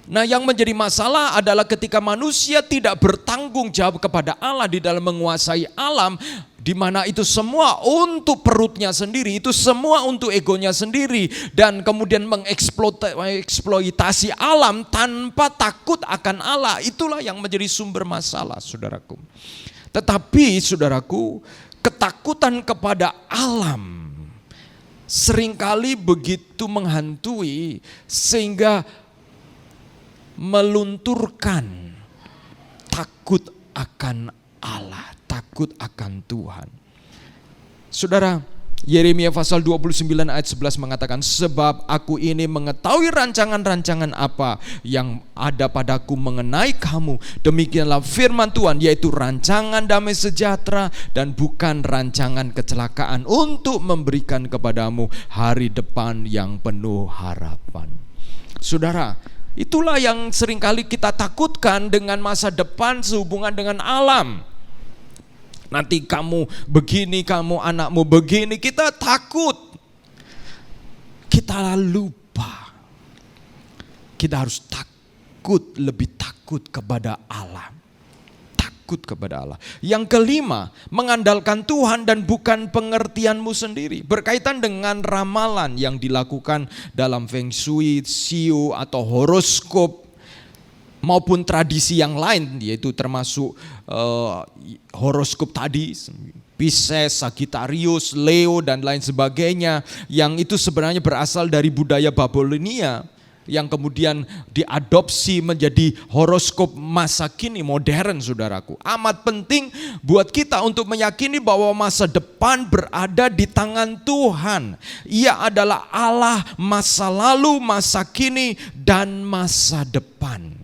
Nah, yang menjadi masalah adalah ketika manusia tidak bertanggung jawab kepada Allah di dalam menguasai alam, di mana itu semua untuk perutnya sendiri, itu semua untuk egonya sendiri, dan kemudian mengeksploitasi alam tanpa takut akan Allah. Itulah yang menjadi sumber masalah, saudaraku. Tetapi saudaraku, ketakutan kepada alam seringkali begitu menghantui sehingga melunturkan takut akan Allah, takut akan Tuhan. Saudara, Yeremia pasal 29 ayat 11 mengatakan, sebab aku ini mengetahui rancangan-rancangan apa yang ada padaku mengenai kamu. Demikianlah firman Tuhan, yaitu rancangan damai sejahtera dan bukan rancangan kecelakaan, untuk memberikan kepadamu hari depan yang penuh harapan. Saudara, itulah yang seringkali kita takutkan dengan masa depan sehubungan dengan alam. Nanti kamu begini, kamu anakmu begini, kita takut. Kita lupa. Kita harus takut, lebih takut kepada Allah. Takut kepada Allah. Yang kelima, mengandalkan Tuhan dan bukan pengertianmu sendiri. Berkaitan dengan ramalan yang dilakukan dalam Feng Shui, Siu atau horoskop maupun tradisi yang lain, yaitu termasuk horoskop tadi, Pisces, Sagittarius, Leo dan lain sebagainya, yang itu sebenarnya berasal dari budaya Babilonia yang kemudian diadopsi menjadi horoskop masa kini modern, saudaraku. Amat penting buat kita untuk meyakini bahwa masa depan berada di tangan Tuhan. Ia adalah Allah masa lalu, masa kini, dan masa depan.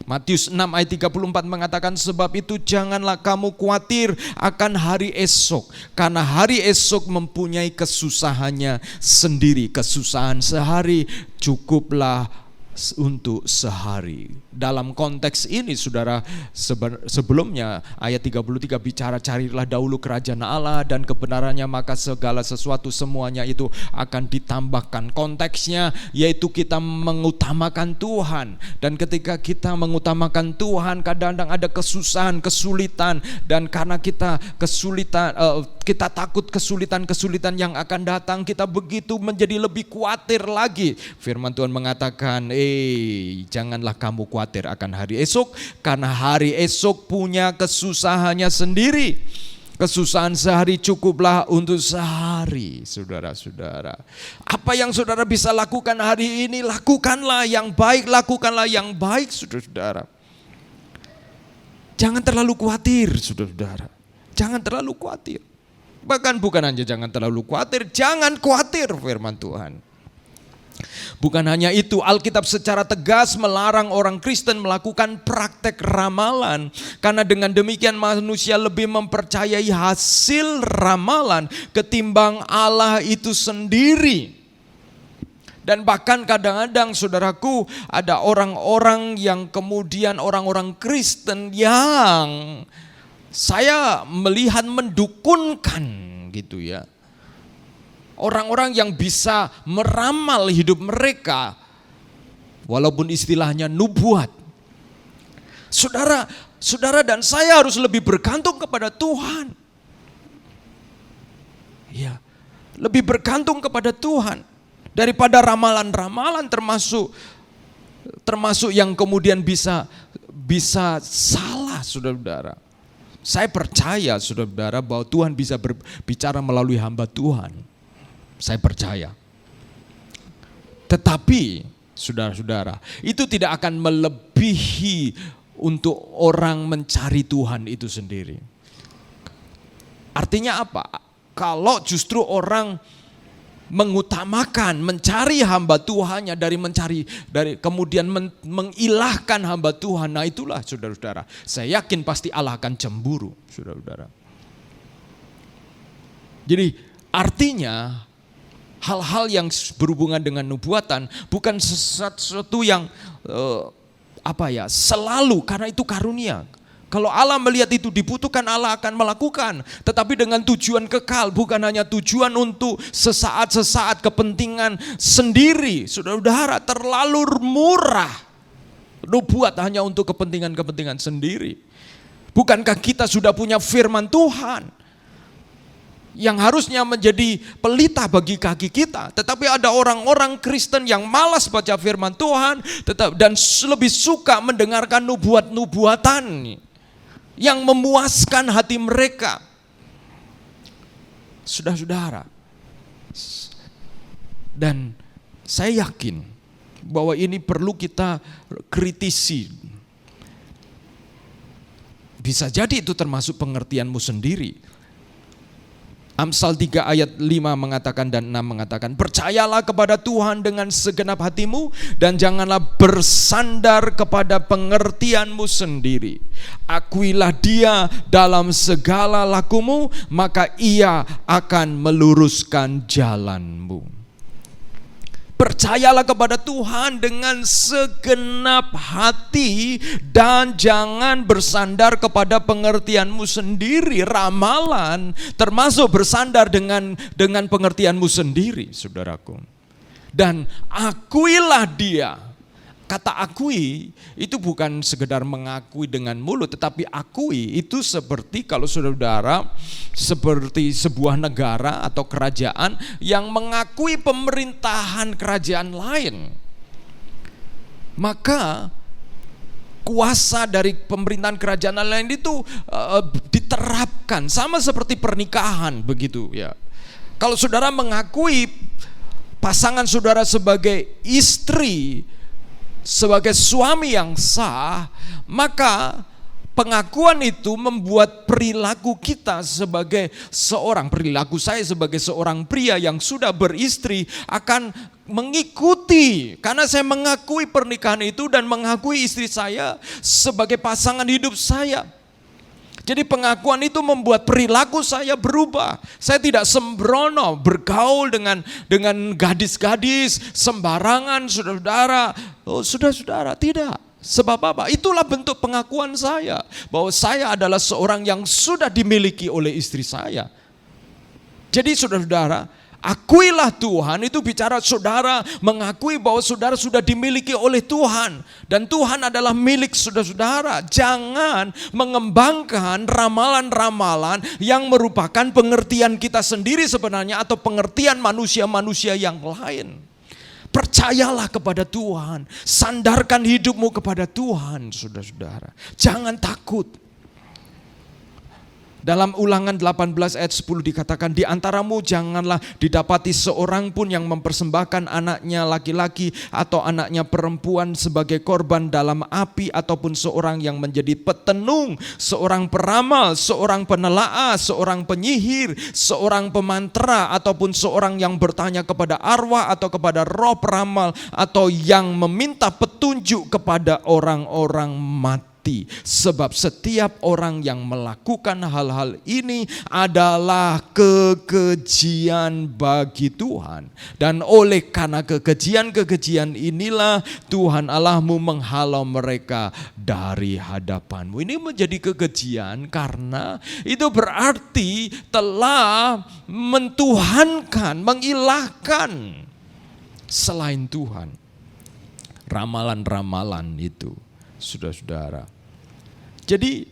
Matius 6 ayat 34 mengatakan, sebab itu janganlah kamu khawatir akan hari esok, karena hari esok mempunyai kesusahannya sendiri. Kesusahan sehari cukuplah untuk sehari. Dalam konteks ini saudara, sebelumnya ayat 33 bicara carilah dahulu kerajaan Allah dan kebenarannya, maka segala sesuatu semuanya itu akan ditambahkan. Konteksnya yaitu kita mengutamakan Tuhan, dan ketika kita mengutamakan Tuhan kadang-kadang ada kesusahan, kesulitan, dan karena kita kesulitan, kita takut kesulitan-kesulitan yang akan datang, kita begitu menjadi lebih khawatir lagi. Firman Tuhan mengatakan, janganlah kamu khawatir akan hari esok, karena hari esok punya kesusahannya sendiri. Kesusahan sehari cukuplah untuk sehari. Saudara-saudara, apa yang saudara bisa lakukan hari ini, lakukanlah yang baik, lakukanlah yang baik, saudara-saudara. Jangan terlalu khawatir, saudara-saudara. Jangan terlalu khawatir. Bahkan bukan hanya jangan terlalu khawatir, jangan khawatir, firman Tuhan. Bukan hanya itu, Alkitab secara tegas melarang orang Kristen melakukan praktek ramalan, karena dengan demikian manusia lebih mempercayai hasil ramalan ketimbang Allah itu sendiri. Dan bahkan kadang-kadang saudaraku, ada orang-orang yang kemudian orang-orang Kristen yang saya melihat mendukunkan gitu ya. Orang-orang yang bisa meramal hidup mereka, walaupun istilahnya nubuat. Saudara dan saya harus lebih bergantung kepada Tuhan. Ya, lebih bergantung kepada Tuhan daripada ramalan-ramalan, termasuk yang kemudian bisa salah, saudara-saudara. Saya percaya, saudara-saudara, bahwa Tuhan bisa berbicara melalui hamba Tuhan. Saya percaya. Tetapi, saudara-saudara, itu tidak akan melebihi untuk orang mencari Tuhan itu sendiri. Artinya apa? Kalau justru orang mengutamakan mencari hamba Tuhannya dari kemudian mengilahkan hamba Tuhan, nah itulah saudara-saudara, saya yakin pasti Allah akan cemburu, saudara-saudara. Jadi artinya hal-hal yang berhubungan dengan nubuatan bukan sesuatu yang selalu, karena itu karunia. Kalau Allah melihat itu dibutuhkan, Allah akan melakukan. Tetapi dengan tujuan kekal, bukan hanya tujuan untuk sesaat-sesaat kepentingan sendiri. Saudara-saudara, terlalu murah nubuat hanya untuk kepentingan-kepentingan sendiri. Bukankah kita sudah punya firman Tuhan yang harusnya menjadi pelita bagi kaki kita? Tetapi ada orang-orang Kristen yang malas baca firman Tuhan dan lebih suka mendengarkan nubuat-nubuatan yang memuaskan hati mereka. Saudara-saudara, dan saya yakin bahwa ini perlu kita kritisi. Bisa jadi itu termasuk pengertianmu sendiri. Amsal 3 ayat 5 mengatakan dan 6 mengatakan, percayalah kepada Tuhan dengan segenap hatimu dan janganlah bersandar kepada pengertianmu sendiri. Akuilah Dia dalam segala lakumu, maka Ia akan meluruskan jalanmu. Percayalah kepada Tuhan dengan segenap hati dan jangan bersandar kepada pengertianmu sendiri. Ramalan termasuk bersandar dengan pengertianmu sendiri, saudaraku. Dan akuilah Dia. Kata akui itu bukan sekedar mengakui dengan mulut, tetapi akui itu seperti kalau saudara seperti sebuah negara atau kerajaan yang mengakui pemerintahan kerajaan lain. Maka kuasa dari pemerintahan kerajaan lain itu diterapkan sama seperti pernikahan begitu ya. Kalau saudara mengakui pasangan saudara sebagai istri, sebagai suami yang sah, maka pengakuan itu membuat perilaku kita perilaku saya sebagai seorang pria yang sudah beristri akan mengikuti, karena saya mengakui pernikahan itu dan mengakui istri saya sebagai pasangan hidup saya. Jadi pengakuan itu membuat perilaku saya berubah. Saya tidak sembrono bergaul dengan gadis-gadis sembarangan, saudara-saudara. Oh, saudara-saudara, tidak. Sebab apa? Itulah bentuk pengakuan saya bahwa saya adalah seorang yang sudah dimiliki oleh istri saya. Jadi saudara-saudara, akuilah Tuhan itu bicara saudara mengakui bahwa saudara sudah dimiliki oleh Tuhan. Dan Tuhan adalah milik saudara-saudara. Jangan mengembangkan ramalan-ramalan yang merupakan pengertian kita sendiri sebenarnya atau pengertian manusia-manusia yang lain. Percayalah kepada Tuhan. Sandarkan hidupmu kepada Tuhan, saudara-saudara. Jangan takut. Dalam Ulangan 18 ayat 10 dikatakan, di antaramu janganlah didapati seorang pun yang mempersembahkan anaknya laki-laki atau anaknya perempuan sebagai korban dalam api, ataupun seorang yang menjadi petenung, seorang peramal, seorang penelaah, seorang penyihir, seorang pemantra, ataupun seorang yang bertanya kepada arwah atau kepada roh peramal, atau yang meminta petunjuk kepada orang-orang mati. berarti, sebab setiap orang yang melakukan hal-hal ini adalah kekejian bagi Tuhan. Dan oleh karena kekejian inilah Tuhan Allahmu menghalau mereka dari hadapanmu. Ini menjadi kekejian karena itu berarti telah mentuhankan, mengilahkan selain Tuhan. Ramalan-ramalan itu, saudara-saudara. Jadi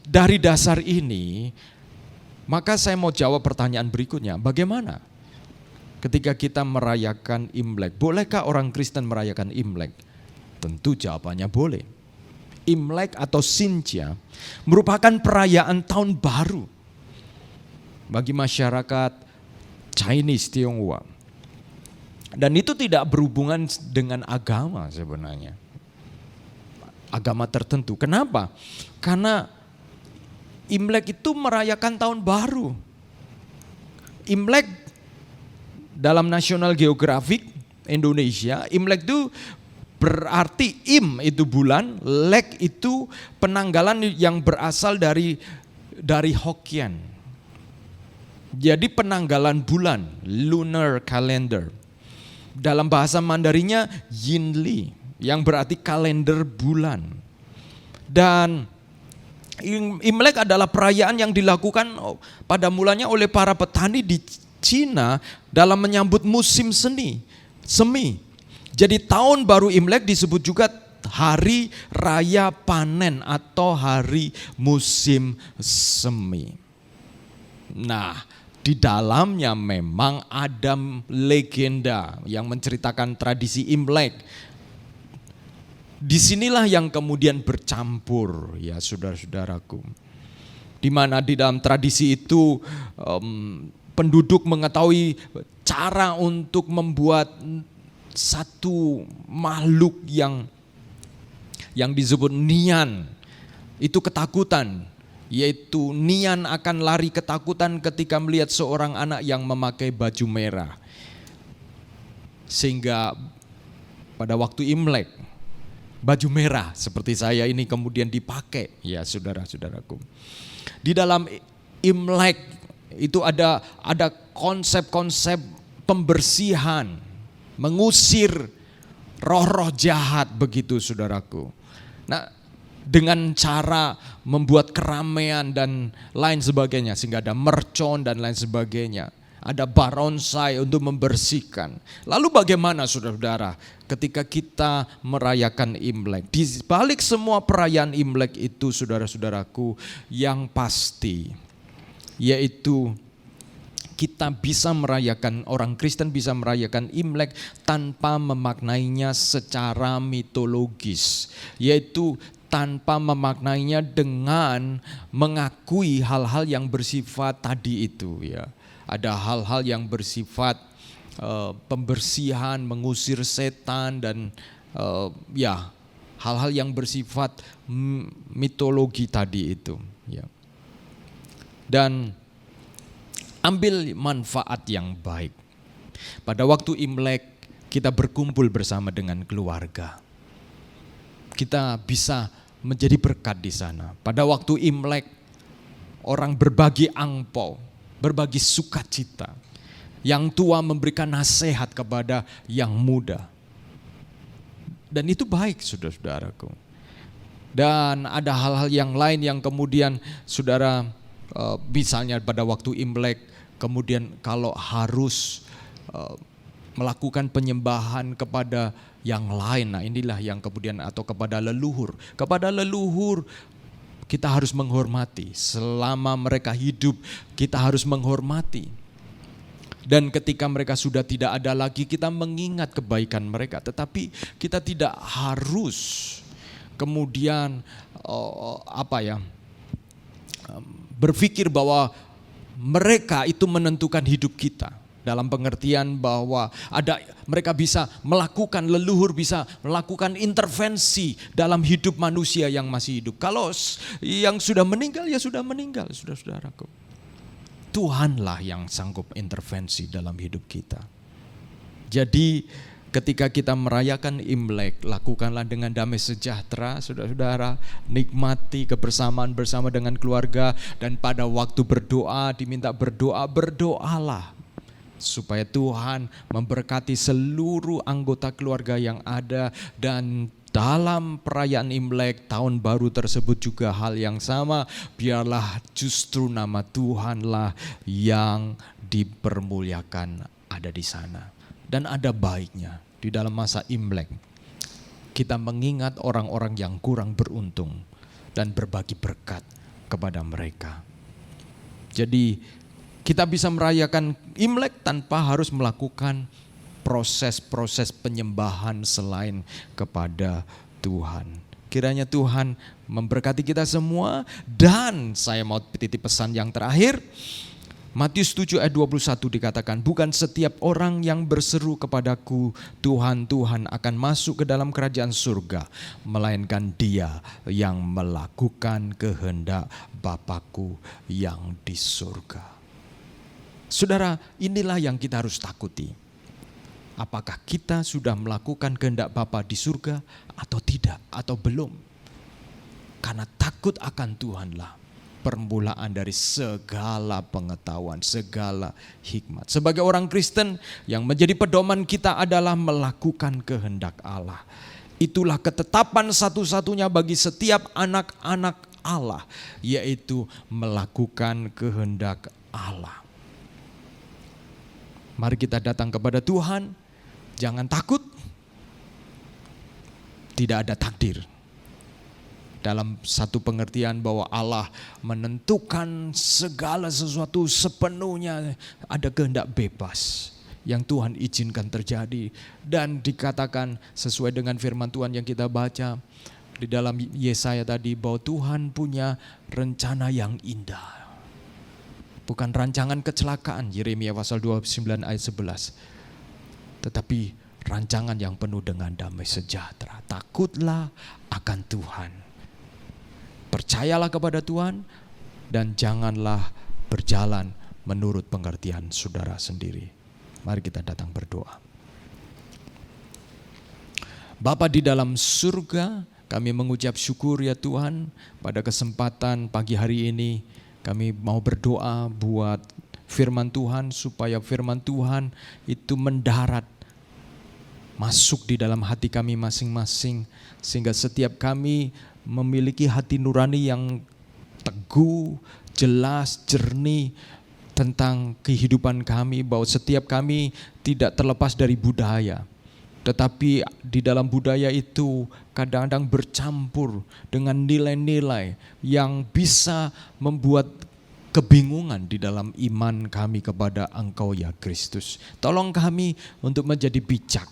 dari dasar ini, maka saya mau jawab pertanyaan berikutnya. Bagaimana ketika kita merayakan Imlek? Bolehkah orang Kristen merayakan Imlek? Tentu jawabannya boleh. Imlek atau Xinjia merupakan perayaan tahun baru bagi masyarakat Chinese Tionghoa. Dan itu tidak berhubungan dengan agama sebenarnya. Agama tertentu. Kenapa? Karena Imlek itu merayakan tahun baru. Imlek dalam National Geographic Indonesia, Imlek itu berarti itu bulan, lek itu penanggalan yang berasal dari Hokkien. Jadi penanggalan bulan, lunar calendar. Dalam bahasa Mandarinnya Yinli, yang berarti kalender bulan. Dan Imlek adalah perayaan yang dilakukan pada mulanya oleh para petani di Cina dalam menyambut musim semi. Jadi tahun baru Imlek disebut juga hari raya panen atau hari musim semi. Nah, di dalamnya memang ada legenda yang menceritakan tradisi Imlek. Disinilah yang kemudian bercampur, ya saudara-saudaraku. Di mana di dalam tradisi itu penduduk mengetahui cara untuk membuat satu makhluk yang disebut nian. Itu ketakutan. Yaitu nian akan lari ketakutan ketika melihat seorang anak yang memakai baju merah. Sehingga pada waktu Imlek, baju merah seperti saya ini kemudian dipakai, ya saudara-saudaraku. Di dalam Imlek itu ada konsep-konsep pembersihan, mengusir roh-roh jahat begitu saudaraku. Nah, dengan cara membuat keramaian dan lain sebagainya, sehingga ada mercon dan lain sebagainya, ada barongsai untuk membersihkan. Lalu bagaimana saudara-saudara ketika kita merayakan Imlek? Di balik semua perayaan Imlek itu saudara-saudaraku, yang pasti yaitu kita bisa merayakan, orang Kristen bisa merayakan Imlek tanpa memaknainya secara mitologis, yaitu tanpa memaknainya dengan mengakui hal-hal yang bersifat tadi itu, ya. Ada hal-hal yang bersifat pembersihan, mengusir setan dan ya hal-hal yang bersifat mitologi tadi itu, ya. Dan ambil manfaat yang baik. Pada waktu Imlek kita berkumpul bersama dengan keluarga. Kita bisa menjadi berkat di sana. Pada waktu Imlek orang berbagi angpau, berbagi sukacita. Yang tua memberikan nasihat kepada yang muda. Dan itu baik saudara-saudaraku. Dan ada hal-hal yang lain yang kemudian saudara, misalnya pada waktu Imlek, kemudian kalau harus melakukan penyembahan kepada yang lain, nah inilah yang kemudian, atau kepada leluhur. Kepada leluhur kita harus menghormati. Selama mereka hidup kita harus menghormati. Dan ketika mereka sudah tidak ada lagi, kita mengingat kebaikan mereka. Tetapi kita tidak harus kemudian berpikir bahwa mereka itu menentukan hidup kita. Dalam pengertian bahwa mereka bisa melakukan, leluhur bisa melakukan intervensi dalam hidup manusia yang masih hidup. Kalau yang sudah meninggal, ya sudah meninggal, saudara-saudaraku. Tuhanlah yang sanggup intervensi dalam hidup kita. Jadi Ketika kita merayakan Imlek, lakukanlah dengan damai sejahtera, saudara-saudara. Nikmati kebersamaan bersama dengan keluarga, dan pada waktu berdoa, diminta berdoalah. Supaya Tuhan memberkati seluruh anggota keluarga yang ada, dan dalam perayaan Imlek tahun baru tersebut juga hal yang sama. Biarlah justru nama Tuhanlah yang dipermuliakan ada di sana. Dan ada baiknya di dalam masa Imlek kita mengingat orang-orang yang kurang beruntung dan berbagi berkat kepada mereka. Jadi kita bisa merayakan Imlek tanpa harus melakukan proses-proses penyembahan selain kepada Tuhan. Kiranya Tuhan memberkati kita semua. Dan saya mau titip pesan yang terakhir. Matius 7 ayat 21 dikatakan, bukan setiap orang yang berseru kepadaku, Tuhan, Tuhan akan masuk ke dalam kerajaan surga, melainkan dia yang melakukan kehendak Bapa-Ku yang di surga. Saudara, inilah yang kita harus takuti. Apakah kita sudah melakukan kehendak Bapa di surga atau tidak, atau belum? Karena takut akan Tuhanlah permulaan dari segala pengetahuan, segala hikmat. Sebagai orang Kristen, yang menjadi pedoman kita adalah melakukan kehendak Allah. Itulah ketetapan satu-satunya bagi setiap anak-anak Allah, yaitu melakukan kehendak Allah. Mari kita datang kepada Tuhan, jangan takut. Tidak ada takdir. Dalam satu pengertian bahwa Allah menentukan segala sesuatu sepenuhnya, ada kehendak bebas yang Tuhan izinkan terjadi. Dan dikatakan sesuai dengan firman Tuhan yang kita baca di dalam Yesaya tadi, bahwa Tuhan punya rencana yang indah. Bukan rancangan kecelakaan, Yeremia pasal 29 ayat 11. Tetapi rancangan yang penuh dengan damai sejahtera. Takutlah akan Tuhan. Percayalah kepada Tuhan dan janganlah berjalan menurut pengertian saudara sendiri. Mari kita datang berdoa. Bapa di dalam surga, kami mengucap syukur ya Tuhan, pada kesempatan pagi hari ini kami mau berdoa buat firman Tuhan, supaya firman Tuhan itu mendarat masuk di dalam hati kami masing-masing, sehingga setiap kami memiliki hati nurani yang teguh, jelas, jernih tentang kehidupan kami, bahwa setiap kami tidak terlepas dari budaya. Tetapi di dalam budaya itu kadang-kadang bercampur dengan nilai-nilai yang bisa membuat kebingungan di dalam iman kami kepada Engkau ya Kristus. Tolong kami untuk menjadi bijak,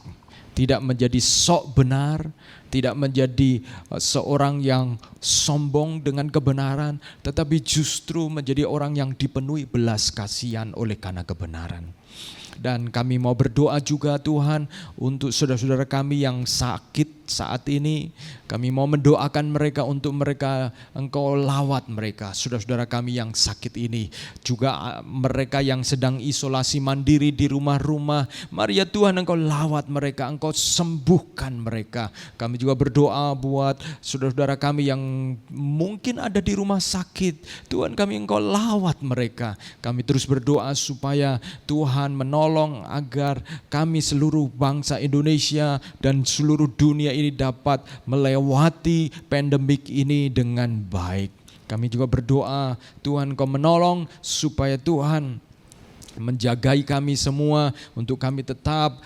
tidak menjadi sok benar, tidak menjadi seorang yang sombong dengan kebenaran, tetapi justru menjadi orang yang dipenuhi belas kasihan oleh karena kebenaran. Dan kami mau berdoa juga Tuhan untuk saudara-saudara kami yang sakit saat ini. Kami mau mendoakan mereka, untuk mereka Engkau lawat mereka, saudara-saudara kami yang sakit ini. Juga mereka yang sedang isolasi mandiri di rumah-rumah. Mari ya Tuhan, Engkau lawat mereka, Engkau sembuhkan mereka. Kami juga berdoa buat saudara-saudara kami yang mungkin ada di rumah sakit. Tuhan kami, Engkau lawat mereka. Kami terus berdoa supaya Tuhan menolong agar kami seluruh bangsa Indonesia dan seluruh dunia ini dapat melewati pandemik ini dengan baik. Kami juga berdoa Tuhan Kau menolong supaya Tuhan menjagai kami semua, untuk kami tetap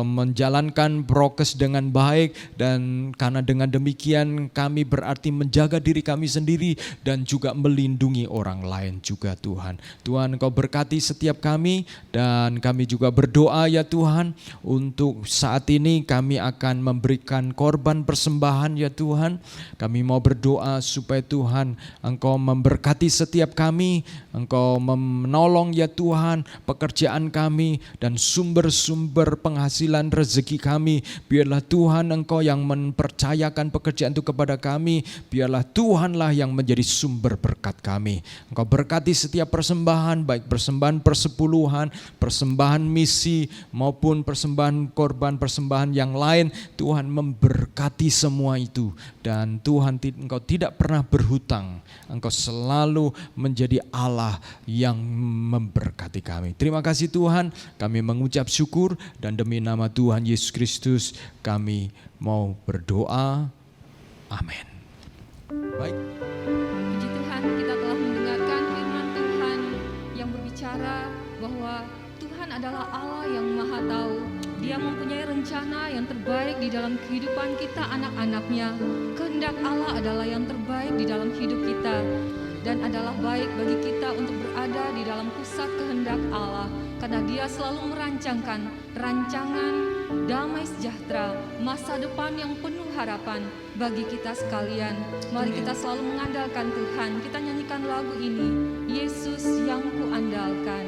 menjalankan prokes dengan baik, dan karena dengan demikian kami berarti menjaga diri kami sendiri dan juga melindungi orang lain juga Tuhan. Tuhan Engkau berkati setiap kami, dan kami juga berdoa ya Tuhan, untuk saat ini kami akan memberikan korban persembahan ya Tuhan. Kami mau berdoa supaya Tuhan Engkau memberkati setiap kami, Engkau menolong ya Tuhan, pekerjaan kami dan sumber-sumber penghasilan rezeki kami. Biarlah Tuhan Engkau yang mempercayakan pekerjaan itu kepada kami. Biarlah Tuhanlah yang menjadi sumber berkat kami. Engkau berkati setiap persembahan, baik persembahan persepuluhan, persembahan misi maupun persembahan korban, persembahan yang lain. Tuhan memberkati semua itu. Dan Tuhan, Engkau tidak pernah berhutang. Engkau selalu menjadi Allah yang memberkati kami. Terima kasih Tuhan, kami mengucap syukur dan demi nama Tuhan Yesus Kristus kami mau berdoa. Amin. Baik. Puji Tuhan, kita telah mendengarkan firman Tuhan yang berbicara bahwa Tuhan adalah Allah yang Maha Tahu. Dia mempunyai rencana yang terbaik di dalam kehidupan kita anak-anaknya. Kehendak Allah adalah yang terbaik di dalam hidup kita dan adalah baik bagi kita untuk berada di dalam pusat kehendak Allah, karena Dia selalu merancangkan rancangan damai sejahtera, masa depan yang penuh harapan bagi kita sekalian. Mari kita selalu mengandalkan Tuhan. Kita nyanyikan lagu ini, Yesus yang kuandalkan.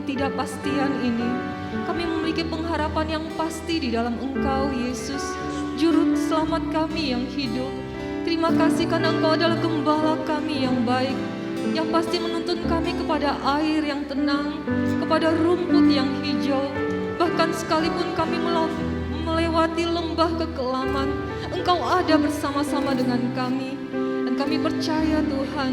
ketidakpastian ini, kami memiliki pengharapan yang pasti di dalam Engkau, Yesus, Juru Selamat kami yang hidup. Terima kasih karena Engkau adalah gembala kami yang baik, yang pasti menuntun kami kepada air yang tenang, kepada rumput yang hijau. Bahkan sekalipun kami melewati lembah kekelaman, Engkau ada bersama-sama dengan kami. Dan kami percaya Tuhan,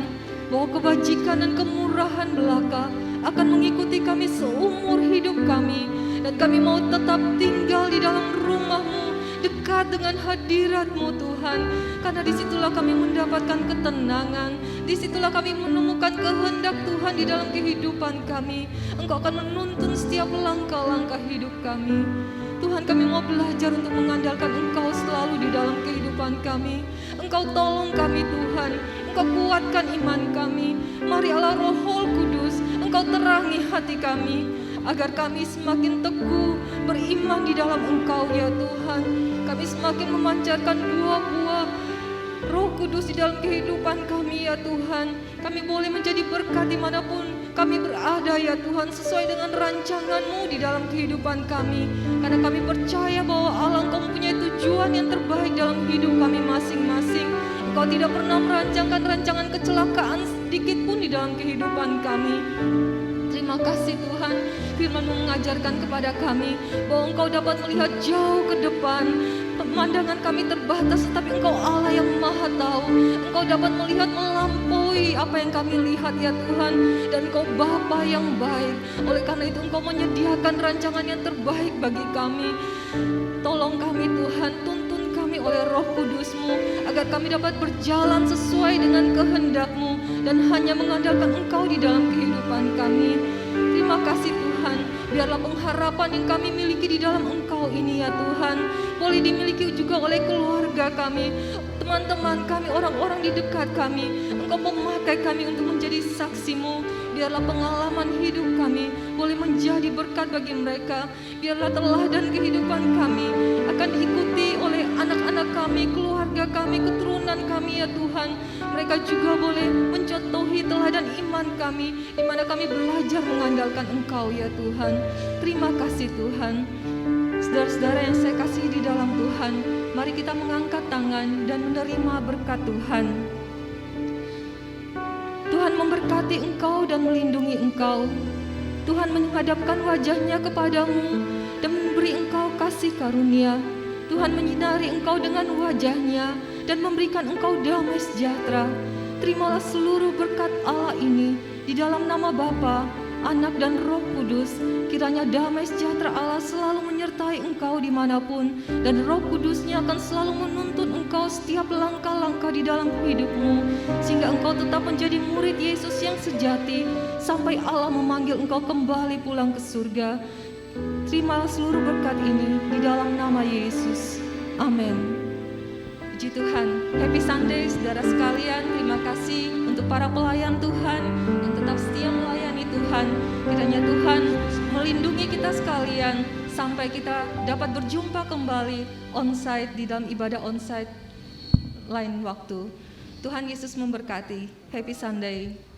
bahwa kebajikan dan kemurahan belaka akan mengikuti kami seumur hidup kami. Dan kami mau tetap tinggal di dalam rumah-Mu, dekat dekat dengan hadirat-Mu Tuhan. Karena disitulah kami mendapatkan ketenangan, disitulah kami menemukan kehendak Tuhan di dalam kehidupan kami. Engkau akan menuntun setiap langkah-langkah hidup kami. Tuhan, kami mau belajar untuk mengandalkan Engkau selalu di dalam kehidupan kami. Engkau tolong kami Tuhan, Engkau kuatkan iman kami. Mari Allah Roh Kudus, Engkau terangi hati kami, agar kami semakin teguh beriman di dalam Engkau ya Tuhan. Kami semakin memancarkan buah-buah Roh Kudus di dalam kehidupan kami ya Tuhan. Kami boleh menjadi berkat dimanapun kami berada ya Tuhan, sesuai dengan rancangan-Mu di dalam kehidupan kami. Karena kami percaya bahwa Allah, Engkau mempunyai tujuan yang terbaik dalam hidup kami masing-masing. Engkau tidak pernah merancangkan rancangan kecelakaan sedikit pun di dalam kehidupan kami. Terima kasih Tuhan, firman-Mu mengajarkan kepada kami bahwa Engkau dapat melihat jauh ke depan. Pemandangan kami terbatas, tetapi Engkau Allah yang Maha Tahu. Engkau dapat melihat melampaui apa yang kami lihat ya Tuhan. Dan Engkau Bapa yang baik. Oleh karena itu Engkau menyediakan rancangan yang terbaik bagi kami. Tolong kami Tuhan, tuntun kami oleh Roh Kudus-Mu, agar kami dapat berjalan sesuai dengan kehendak-Mu dan hanya mengandalkan Engkau di dalam kehidupan kami. Terima kasih Tuhan, biarlah pengharapan yang kami miliki di dalam Engkau ini ya Tuhan, boleh dimiliki juga oleh keluarga kami, teman-teman kami, orang-orang di dekat kami. Engkau memakai kami untuk menjadi saksi-Mu. Biarlah pengalaman hidup kami boleh menjadi berkat bagi mereka. Biarlah teladan kehidupan kami akan diikuti oleh anak-anak kami, keluarga kami, keturunan kami ya Tuhan. Mereka juga boleh mencontohi teladan iman kami, di mana kami belajar mengandalkan Engkau ya Tuhan. Terima kasih Tuhan. Saudara-saudara yang saya kasihi di dalam Tuhan, mari kita mengangkat tangan dan menerima berkat Tuhan. Tuhan memberkati engkau dan melindungi engkau. Tuhan menghadapkan wajah-Nya kepadamu dan memberi engkau kasih karunia. Tuhan menyinari engkau dengan wajah-Nya dan memberikan engkau damai sejahtera. Terimalah seluruh berkat Allah ini di dalam nama Bapa, Anak dan Roh Kudus. Kiranya damai sejahtera Allah selalu menyertai engkau dimanapun, dan Roh Kudus-Nya akan selalu menuntun engkau setiap langkah-langkah di dalam hidupmu, sehingga engkau tetap menjadi murid Yesus yang sejati sampai Allah memanggil engkau kembali pulang ke surga. Terimalah seluruh berkat ini di dalam nama Yesus. Amin. Puji Tuhan. Happy Sunday saudara sekalian. Terima kasih untuk para pelayan Tuhan yang tetap setia melayani Tuhan. Kiranya Tuhan melindungi kita sekalian sampai kita dapat berjumpa kembali onsite di dalam ibadah onsite lain waktu. Tuhan Yesus memberkati. Happy Sunday.